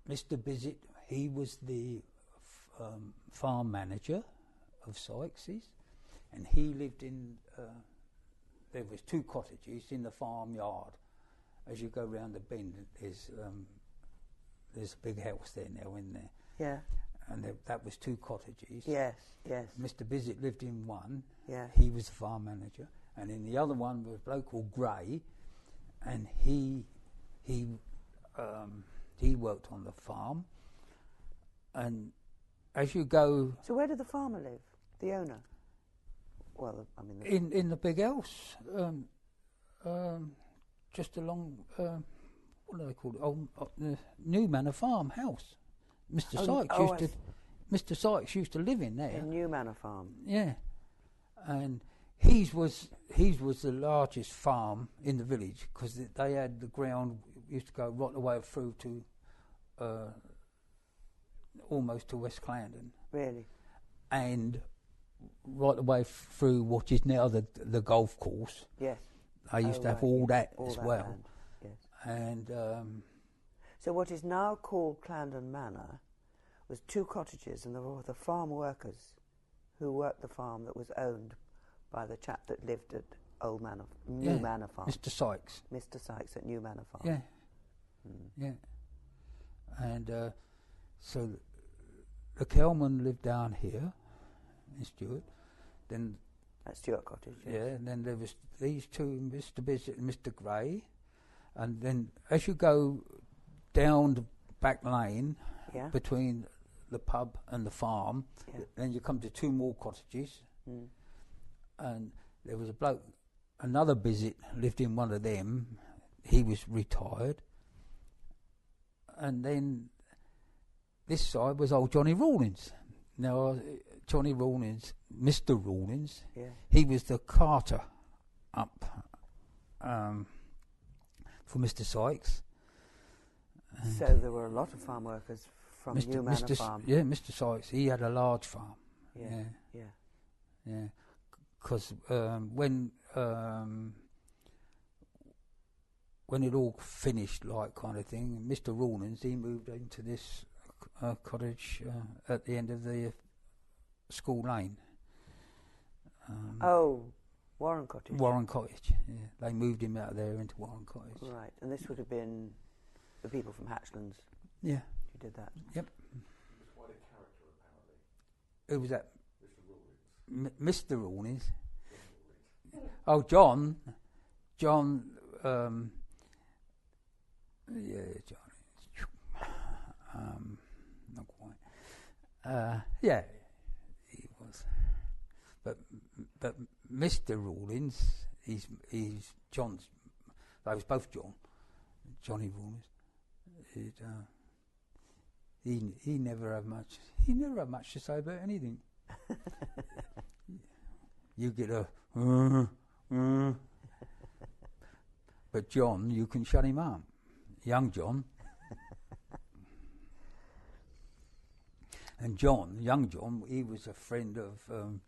S2: Mr. Bissett, he was the farm manager of Sykes's, and he lived in. There was 2 cottages in the farmyard. As you go round the bend, there's a big house there now, in there.
S1: Yeah.
S2: And that was 2 cottages.
S1: Yes, yes.
S2: Mr. Bissett lived in one.
S1: Yeah.
S2: He was the farm manager, and in the other one was a bloke called Gray, and he worked on the farm. And as you go,
S1: so where did the farmer live? The owner? Well, I mean,
S2: in the big house, just along. What do they call it? The New Manor Farm house. Mr. Sykes used to live in there.
S1: In New Manor Farm.
S2: Yeah, and his was the largest farm in the village, because they had the ground used to go right the way through to almost to West Clarendon.
S1: Really?
S2: And right the way through what is now the golf course.
S1: Yes.
S2: They used to have all that as well.
S1: Land. Yes.
S2: And
S1: so what is now called Clarendon Manor was 2 cottages, and there were the farm workers who worked the farm that was owned by the chap that lived at New Manor Farm.
S2: Mr. Sykes.
S1: Mr. Sykes at New Manor Farm.
S2: Yeah. Yeah. And So the Kelman lived down here in Stewart. Then
S1: At Stewart Cottage. Yes.
S2: yeah, and then there was these two, Mr. Bissett and Mr. Gray, and then as you go down the back lane
S1: Yeah.
S2: between the pub and the farm,
S1: Yeah.
S2: then you come to two more cottages,
S1: Mm.
S2: and there was a bloke, another Bissett lived in one of them. He was retired, and then this side was old Johnny Rawlins. Now, Johnny Rawlins, Mr. Rawlins,
S1: Yeah.
S2: he was the carter up for Mr. Sykes.
S1: So there were a lot of farm workers from New Manor Farm.
S2: Yeah, Mr. Sykes, he had a large farm.
S1: Yeah. Yeah.
S2: Yeah. Because when it all finished, like kind of thing, Mr. Rawlins, he moved into this cottage at the end of the school lane.
S1: Oh, Warren Cottage.
S2: Warren Cottage. Yeah, they moved him out of there into Warren Cottage.
S1: Right, and this would have been the people from Hatchlands
S2: Yeah.
S1: who did that.
S2: Yep.
S3: He was quite a character, apparently.
S2: Who was that?
S3: Mr. Rawlins.
S2: Mr. Rawlins. Oh, John. John. Yeah, John. Not quite. Yeah, he was. But Mr. Rawlins, he's John's. They was both Johnny Rawlins. He never had much. He never had much to say about anything. You get a. But John, you can shut him up. Young John. And John, young John, he was a friend of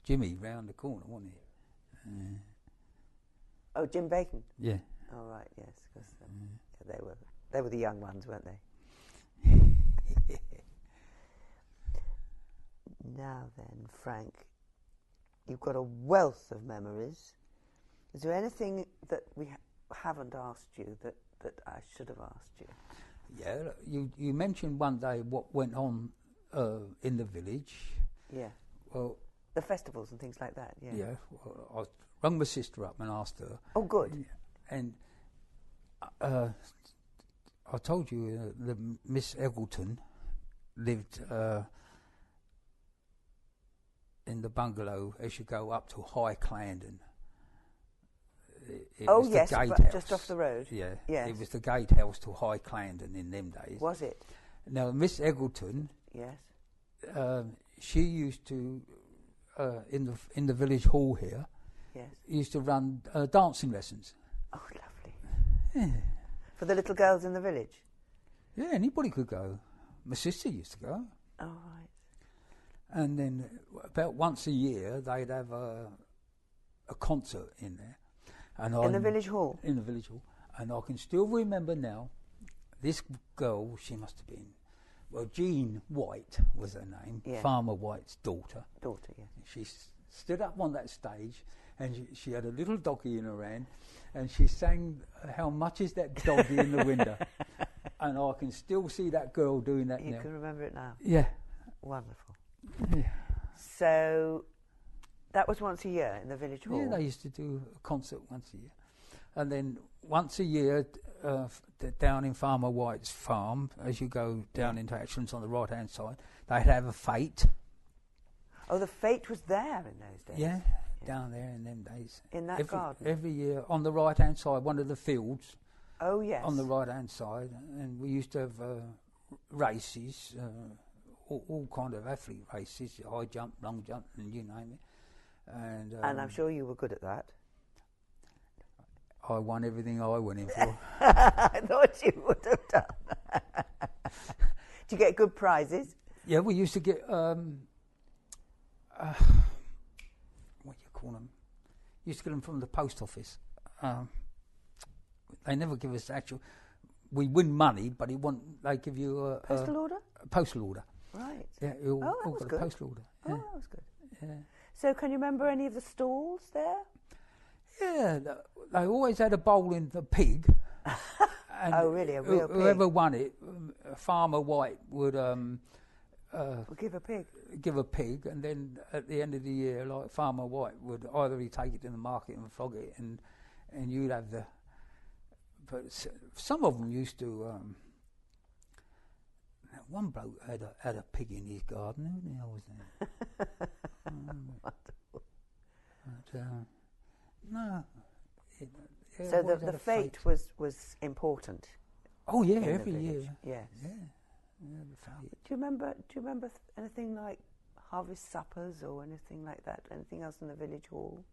S2: Jimmy round the corner, wasn't he?
S1: Oh, Jim Bacon.
S2: Yeah.
S1: Oh, right, yes, because they were the young ones, weren't they? Now then, Frank, you've got a wealth of memories. Is there anything that we haven't asked you that I should have asked you?
S2: Yeah, you mentioned one day what went on in the village.
S1: Yeah.
S2: Well,
S1: The festivals and things like that, yeah.
S2: yeah. Well, I rang my sister up and asked her.
S1: Oh, good.
S2: And I told you that Miss Eggleton lived in the bungalow as you go up to High Clarendon. It was
S1: yes,
S2: the gatehouse.
S1: just off the road.
S2: Yeah,
S1: Yes.
S2: It was the gatehouse to High Clarendon in them days.
S1: Was it?
S2: Now, Miss Eggleton,
S1: Yes.
S2: she used to in the village hall here.
S1: Yes.
S2: Used to run dancing lessons.
S1: Oh, lovely.
S2: Yeah.
S1: For the little girls in the village?
S2: Yeah, anybody could go. My sister used to go.
S1: Oh, right.
S2: And then about once a year, they'd have a concert in there. And
S1: In the village hall?
S2: In the village hall. And I can still remember now, this girl, she must have been, well, Jean White was her name,
S1: Yeah.
S2: Farmer White's daughter.
S1: Daughter, yeah.
S2: She stood up on that stage, and she had a little doggy in her hand, and she sang "How Much Is That Doggy in the Window," and I can still see that girl doing that
S1: You
S2: now.
S1: can remember it now.
S2: Yeah,
S1: Wonderful.
S2: yeah.
S1: So that was once a year in the village hall?
S2: Yeah, they used to do a concert once a year, and then once a year down in Farmer White's farm, as you go down into Ashlands on the right hand side, they'd have a fete.
S1: Oh, the fete was there in those days?
S2: Yeah, down there in them days.
S1: In that garden?
S2: Every year on the right hand side, one of the fields.
S1: Oh, yes.
S2: On the right hand side, and we used to have races, all kind of athlete races, high jump, long jump, and you name it. And
S1: I'm sure you were good at that.
S2: I won everything I went in for.
S1: I thought you would have done. Did you get good prizes?
S2: Yeah, we used to get what do you call them? Used to get them from the post office. They never give us actual. We win money, but they give you a
S1: Postal order?
S2: A postal order.
S1: Right.
S2: Yeah, you
S1: that
S2: all
S1: was
S2: got
S1: good.
S2: a postal order.
S1: Oh,
S2: Yeah.
S1: that was good.
S2: Yeah.
S1: So can you remember any of the stalls there?
S2: Yeah, they always had a bowl in the pig. And
S1: Oh, really? A real pig?
S2: Whoever won it, Farmer White would
S1: Or give a pig.
S2: give a pig, and then at the end of the year, like Farmer White would either he take it to the market and flog it, and you'd have the. But some of them used to. One bloke had a pig in his garden. Who the hell was that? But, no.
S1: So the fete was important.
S2: Oh yeah,
S1: in the
S2: every
S1: village.
S2: year.
S1: Yes.
S2: Yeah, the fete.
S1: Do you remember anything like harvest suppers or anything like that? Anything else in the village hall?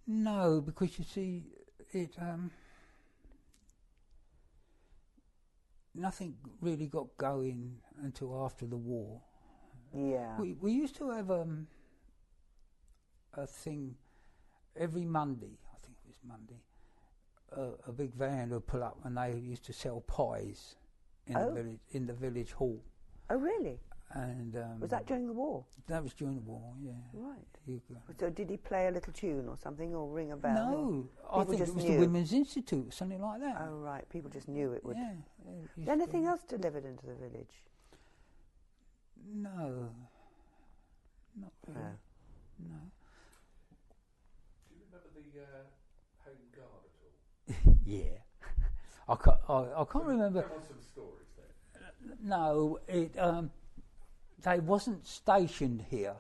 S2: No, because you see, it nothing really got going until after the war.
S1: Yeah.
S2: We used to have a thing every Monday. I think it was Monday. A big van would pull up, and they used to sell pies in the village hall.
S1: Oh, really?
S2: And
S1: Was that during the war?
S2: that was during the war? Yeah.
S1: Right. So did he play a little tune or something, or ring a bell?
S2: No, I think
S1: just
S2: it was
S1: knew.
S2: the Women's Institute, something like that.
S1: Oh, right. People just knew it would.
S2: Yeah.
S1: Is there anything else delivered into the village?
S2: No. Not really.
S1: No.
S2: No.
S3: Do you remember the Home Guard at all?
S2: Yeah. I can't remember.
S3: There were some stories there.
S2: No, they wasn't stationed here.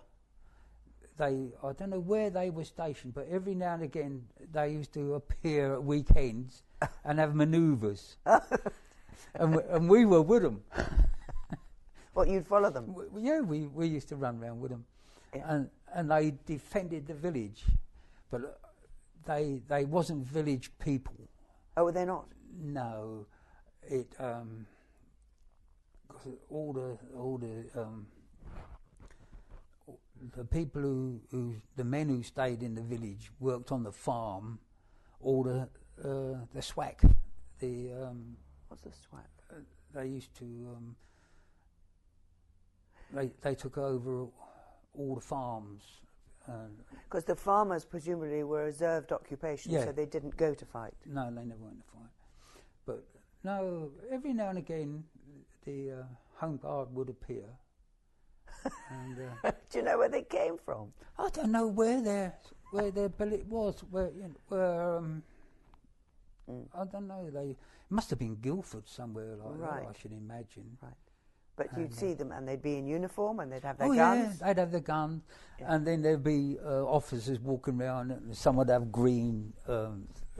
S2: I don't know where they were stationed, but every now and again they used to appear at weekends and have manoeuvres, and we were with them.
S1: What, you'd follow them?
S2: We used to run around with them,
S1: Yeah.
S2: and they defended the village, but they wasn't village people.
S1: Oh, were they not?
S2: No, it 'cause all the people who the men who stayed in the village worked on the farm. All the swack,
S1: What's a swap?
S2: they used to they took over all the farms.
S1: Because the farmers presumably were reserved occupation,
S2: Yeah.
S1: so they didn't go to fight.
S2: No, they never went to fight. But no, every now and again the Home Guard would appear. And
S1: Do you know where they came from?
S2: I don't know where their billet was. I don't know. They must have been Guildford somewhere like
S1: Right.
S2: that, I should imagine.
S1: Right. But you'd
S2: And,
S1: see them, and they'd be in uniform, and they'd have their
S2: Oh
S1: guns.
S2: yeah, they'd have the guns,
S1: Yeah.
S2: and then there'd be officers walking around, and some would have green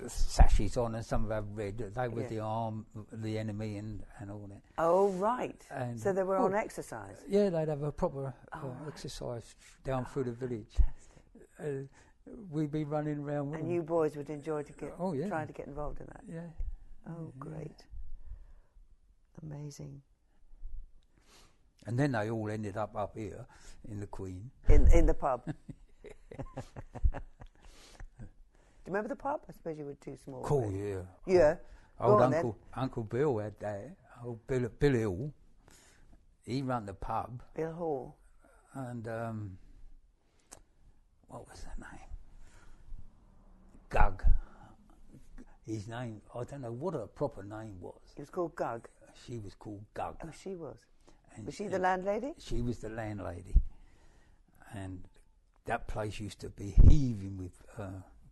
S2: sashes on, and some would have red. They were
S1: Yeah.
S2: the arm, the enemy, and all that.
S1: Oh, right.
S2: And
S1: So they were on exercise.
S2: Yeah, they'd have a proper
S1: Oh, right.
S2: exercise down through the village.
S1: Fantastic.
S2: We'd be running around with
S1: And
S2: them.
S1: you boys would enjoy
S2: Oh, yeah.
S1: trying to get involved in that.
S2: Yeah.
S1: Oh,
S2: Yeah.
S1: great. Amazing.
S2: And then they all ended up here in the Queen.
S1: In the pub. Do you remember the pub? I suppose you were too small.
S2: Cool,
S1: but-
S2: yeah.
S1: Yeah.
S2: Old
S1: Go on,
S2: Uncle Bill had that. Old Bill Hill. He ran the pub,
S1: Bill Hall.
S2: and what was her name? Gug. His name, I don't know what her proper name was.
S1: He was called Gug.
S2: She was called Gug.
S1: Oh, she was.
S2: And
S1: Was she the landlady?
S2: She was the landlady, and that place used to be heaving with,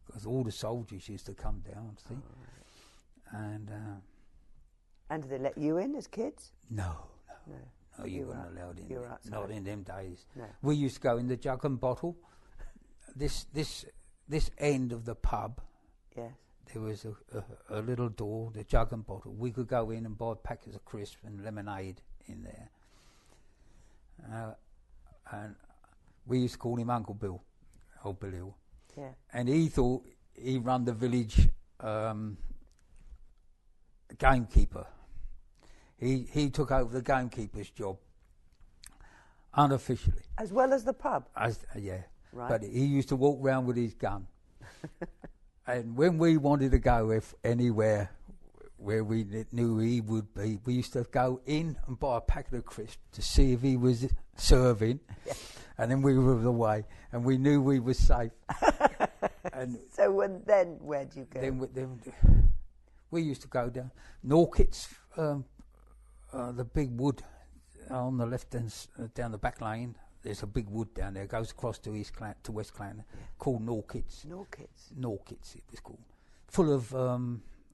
S2: because all the soldiers used to come down, see, and
S1: And did they let you in as kids?
S2: no,
S1: No.
S2: you
S1: were
S2: weren't
S1: out-
S2: allowed in.
S1: you were
S2: there.
S1: outside.
S2: Not in them days.
S1: No.
S2: We used to go in the jug and bottle. This end of the pub,
S1: Yes.
S2: there was a little door, the jug and bottle. We could go in and buy packets of crisps and lemonade in there. And we used to call him Uncle Bill, old Bill Hill.
S1: Yeah.
S2: And he thought he run the village gamekeeper. He took over the gamekeeper's job unofficially.
S1: As well as the pub.
S2: Yeah.
S1: Right.
S2: But he used to walk round with his gun. And when we wanted to go anywhere where we knew he would be, we used to go in and buy a packet of crisps to see if he was serving.
S1: Yeah.
S2: And then we were away, and we knew we were safe. And
S1: So where'd you go?
S2: then we used to go down Norkit's, the big wood on the left and down the back lane, there's a big wood down there, goes across to to West Clan, called Norkits. Norkits, it was called. Full of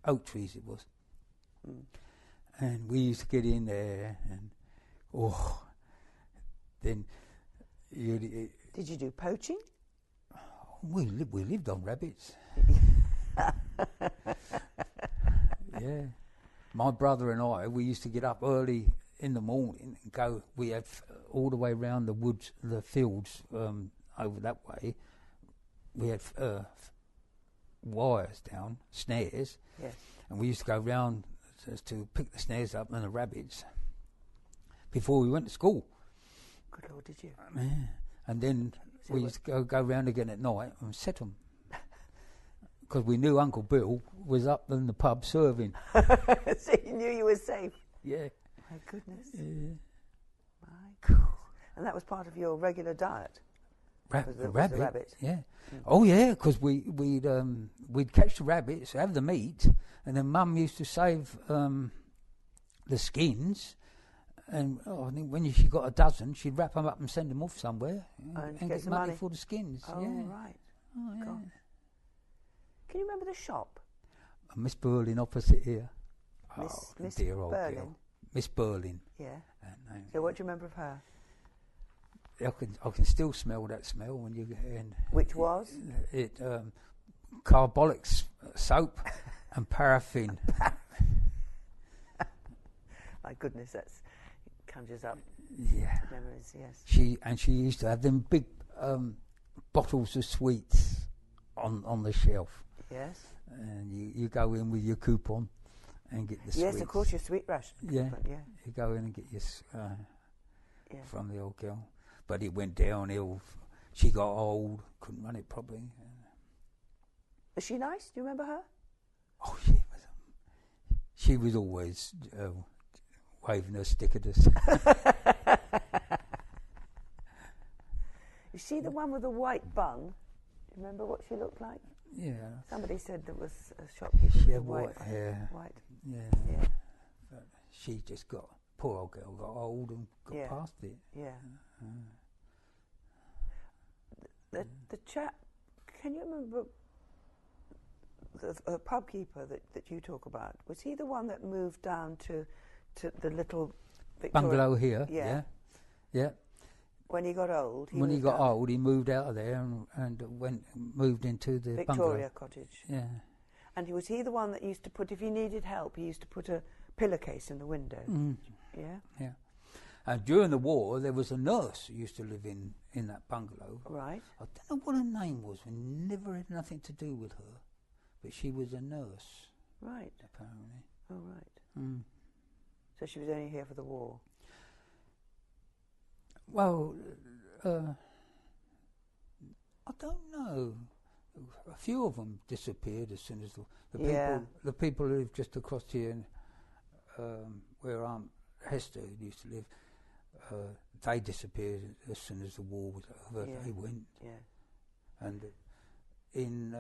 S2: oak trees, it was. And we used to get in there, and then
S1: did you do poaching?
S2: We lived on rabbits. Yeah. My brother and I, we used to get up early in the morning and go. We had all the way around the woods, the fields over that way. We had wires down, snares, and we used to go round to pick the snares up and the rabbits before we went to school.
S1: Good Lord, did you?
S2: Yeah. And then we used to go round again at night and set them. Because we knew Uncle Bill was up in the pub serving.
S1: So you knew you were safe?
S2: Yeah.
S1: My goodness.
S2: Yeah.
S1: My goodness. And that was part of your regular diet?
S2: The rabbit? Yeah. Oh, yeah, because we'd catch the rabbits, have the meat, and then Mum used to save the skins. And I think when she got a dozen, she'd wrap them up and send them off somewhere and get money for the skins.
S1: Oh,
S2: yeah.
S1: Right.
S2: Oh, yeah.
S1: God. Can you remember the shop?
S2: Miss Berlin opposite here.
S1: Miss
S2: dear old
S1: Berlin?
S2: girl. Miss Berlin.
S1: Yeah.
S2: name.
S1: So what do you remember of her?
S2: I can still smell that smell when you get in.
S1: Which was?
S2: It carbolic soap and paraffin.
S1: My goodness, that conjures up memories. Yes.
S2: She used to have them big bottles of sweets on the shelf.
S1: Yes.
S2: And you go in with your coupon and get the sweets.
S1: Yes, of course, your sweet ration.
S2: Yeah.
S1: Coupon, yeah.
S2: You go in and get your from the old girl. But it went downhill. She got old, couldn't run it properly.
S1: Was she nice? Do you remember her?
S2: Oh, she was always waving her stick at us.
S1: Is she the one with the white bun? Do you remember what she looked like?
S2: Yeah.
S1: Somebody said there was a shopkeeper
S2: She
S1: with
S2: had white hair.
S1: White.
S2: Yeah.
S1: Yeah.
S2: But she just poor old girl got old and got past it.
S1: Yeah. The chap, can you remember the pub keeper that you talk about? Was he the one that moved down to the little Victoria
S2: bungalow here? Yeah.
S1: When he got old,
S2: he moved out of there and moved into the
S1: Victoria
S2: bungalow.
S1: cottage.
S2: Yeah.
S1: And was he the one that used to put, if he needed help, he used to put a pillowcase in the window?
S2: Mm.
S1: Yeah.
S2: Yeah. And during the war, there was a nurse who used to live in that bungalow.
S1: Right.
S2: I don't know what her name was. We never had nothing to do with her, but she was a nurse.
S1: Right.
S2: Apparently.
S1: Oh, right.
S2: Mm.
S1: So she was only here for the war.
S2: Well, I don't know. A few of them disappeared as soon as the people who live just across here, where Aunt Hester used to live, they disappeared as soon as the war was over. Yeah. They went. Yeah. And in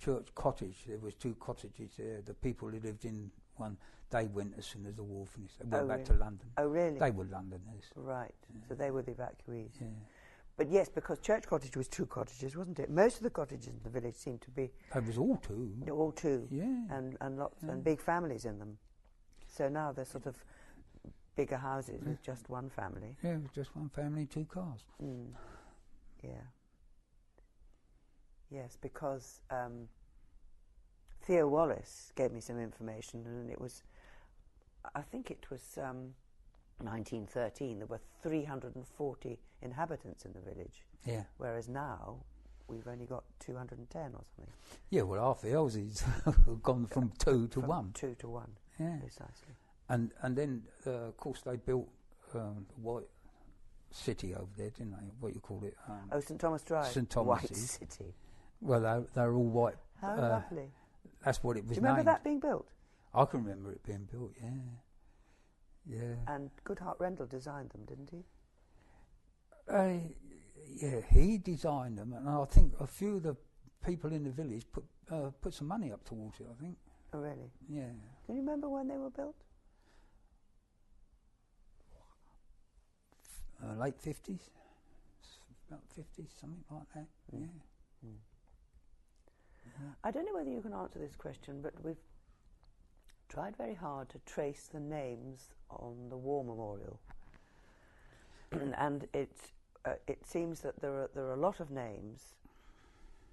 S2: Church Cottage, there was 2 cottages there. The people who lived in one, they went as soon as the war finished. They went back to London.
S1: Oh, really?
S2: They were Londoners.
S1: Right. Yeah. So they were the evacuees.
S2: Yeah.
S1: But yes, because Church Cottage was 2 cottages, wasn't it? Most of the cottages in the village seemed to be...
S2: It was all 2.
S1: All 2.
S2: Yeah.
S1: And lots and big families in them. So now they're sort of bigger houses with just one family.
S2: Yeah, it was just one family, 2 cars.
S1: Mm. Yeah. Yes, because Theo Wallis gave me some information, and it was, I think it was 1913. There were 340 inhabitants in the village. Yeah. Whereas now we've only got 210 or something.
S2: Yeah, well, half the Aussies have gone from 2 to 1.
S1: 2 to 1. Yeah. Precisely.
S2: And then, of course, they built the White City over there, didn't they? What you call it?
S1: St Thomas Drive.
S2: St Thomas
S1: White City.
S2: Well, they're all white.
S1: How lovely.
S2: That's what it was.
S1: Do you remember that being built?
S2: I can remember it being built, yeah.
S1: And Goodhart Rendell designed them, didn't he?
S2: Yeah, he designed them, and I think a few of the people in the village put some money up towards it, I think.
S1: Oh, really?
S2: Yeah.
S1: Can you remember when they were built?
S2: late 50s, about 50s, something like that. Yeah.
S1: I don't know whether you can answer this question, but we've tried very hard to trace the names on the war memorial, and it seems that there are a lot of names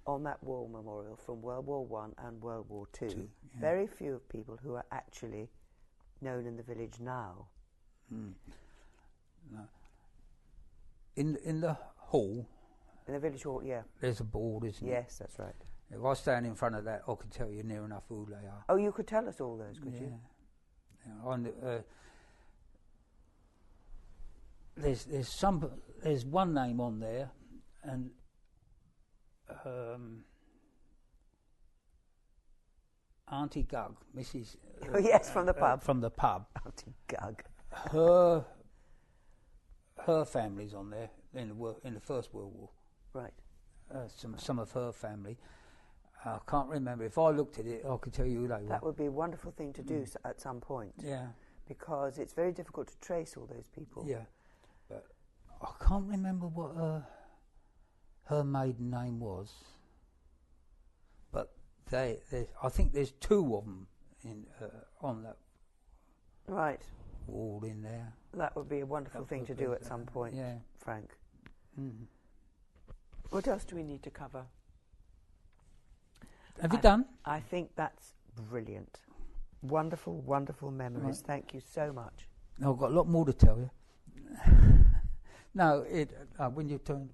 S1: on that war memorial from World War One and World War Two.
S2: Yeah.
S1: Very few of people who are actually known in the village now.
S2: No. In the hall.
S1: In the village hall, yeah.
S2: There's a board, isn't it?
S1: Yes, that's right.
S2: If I stand in front of that, I can tell you near enough who they are.
S1: Oh, you could tell us all those, could you?
S2: Yeah. There's one name on there, and Auntie Gug, Mrs.
S1: Oh, yes, from the pub.
S2: From the pub.
S1: Auntie Gug.
S2: Her family's on there in the First World War.
S1: Right.
S2: Some of her family. I can't remember. If I looked at it, I could tell you who they were.
S1: That would be a wonderful thing to do at some point.
S2: Yeah.
S1: Because it's very difficult to trace all those people.
S2: Yeah. But I can't remember what her maiden name was. But I think there's two of them on that
S1: right
S2: wall in there.
S1: That would be a wonderful thing to do at some point,
S2: yeah.
S1: Frank. What else do we need to cover?
S2: Have you done?
S1: I think that's brilliant. Wonderful, wonderful memories.
S2: Right.
S1: Thank you so much.
S2: I've got a lot more to tell you. No, when you turn...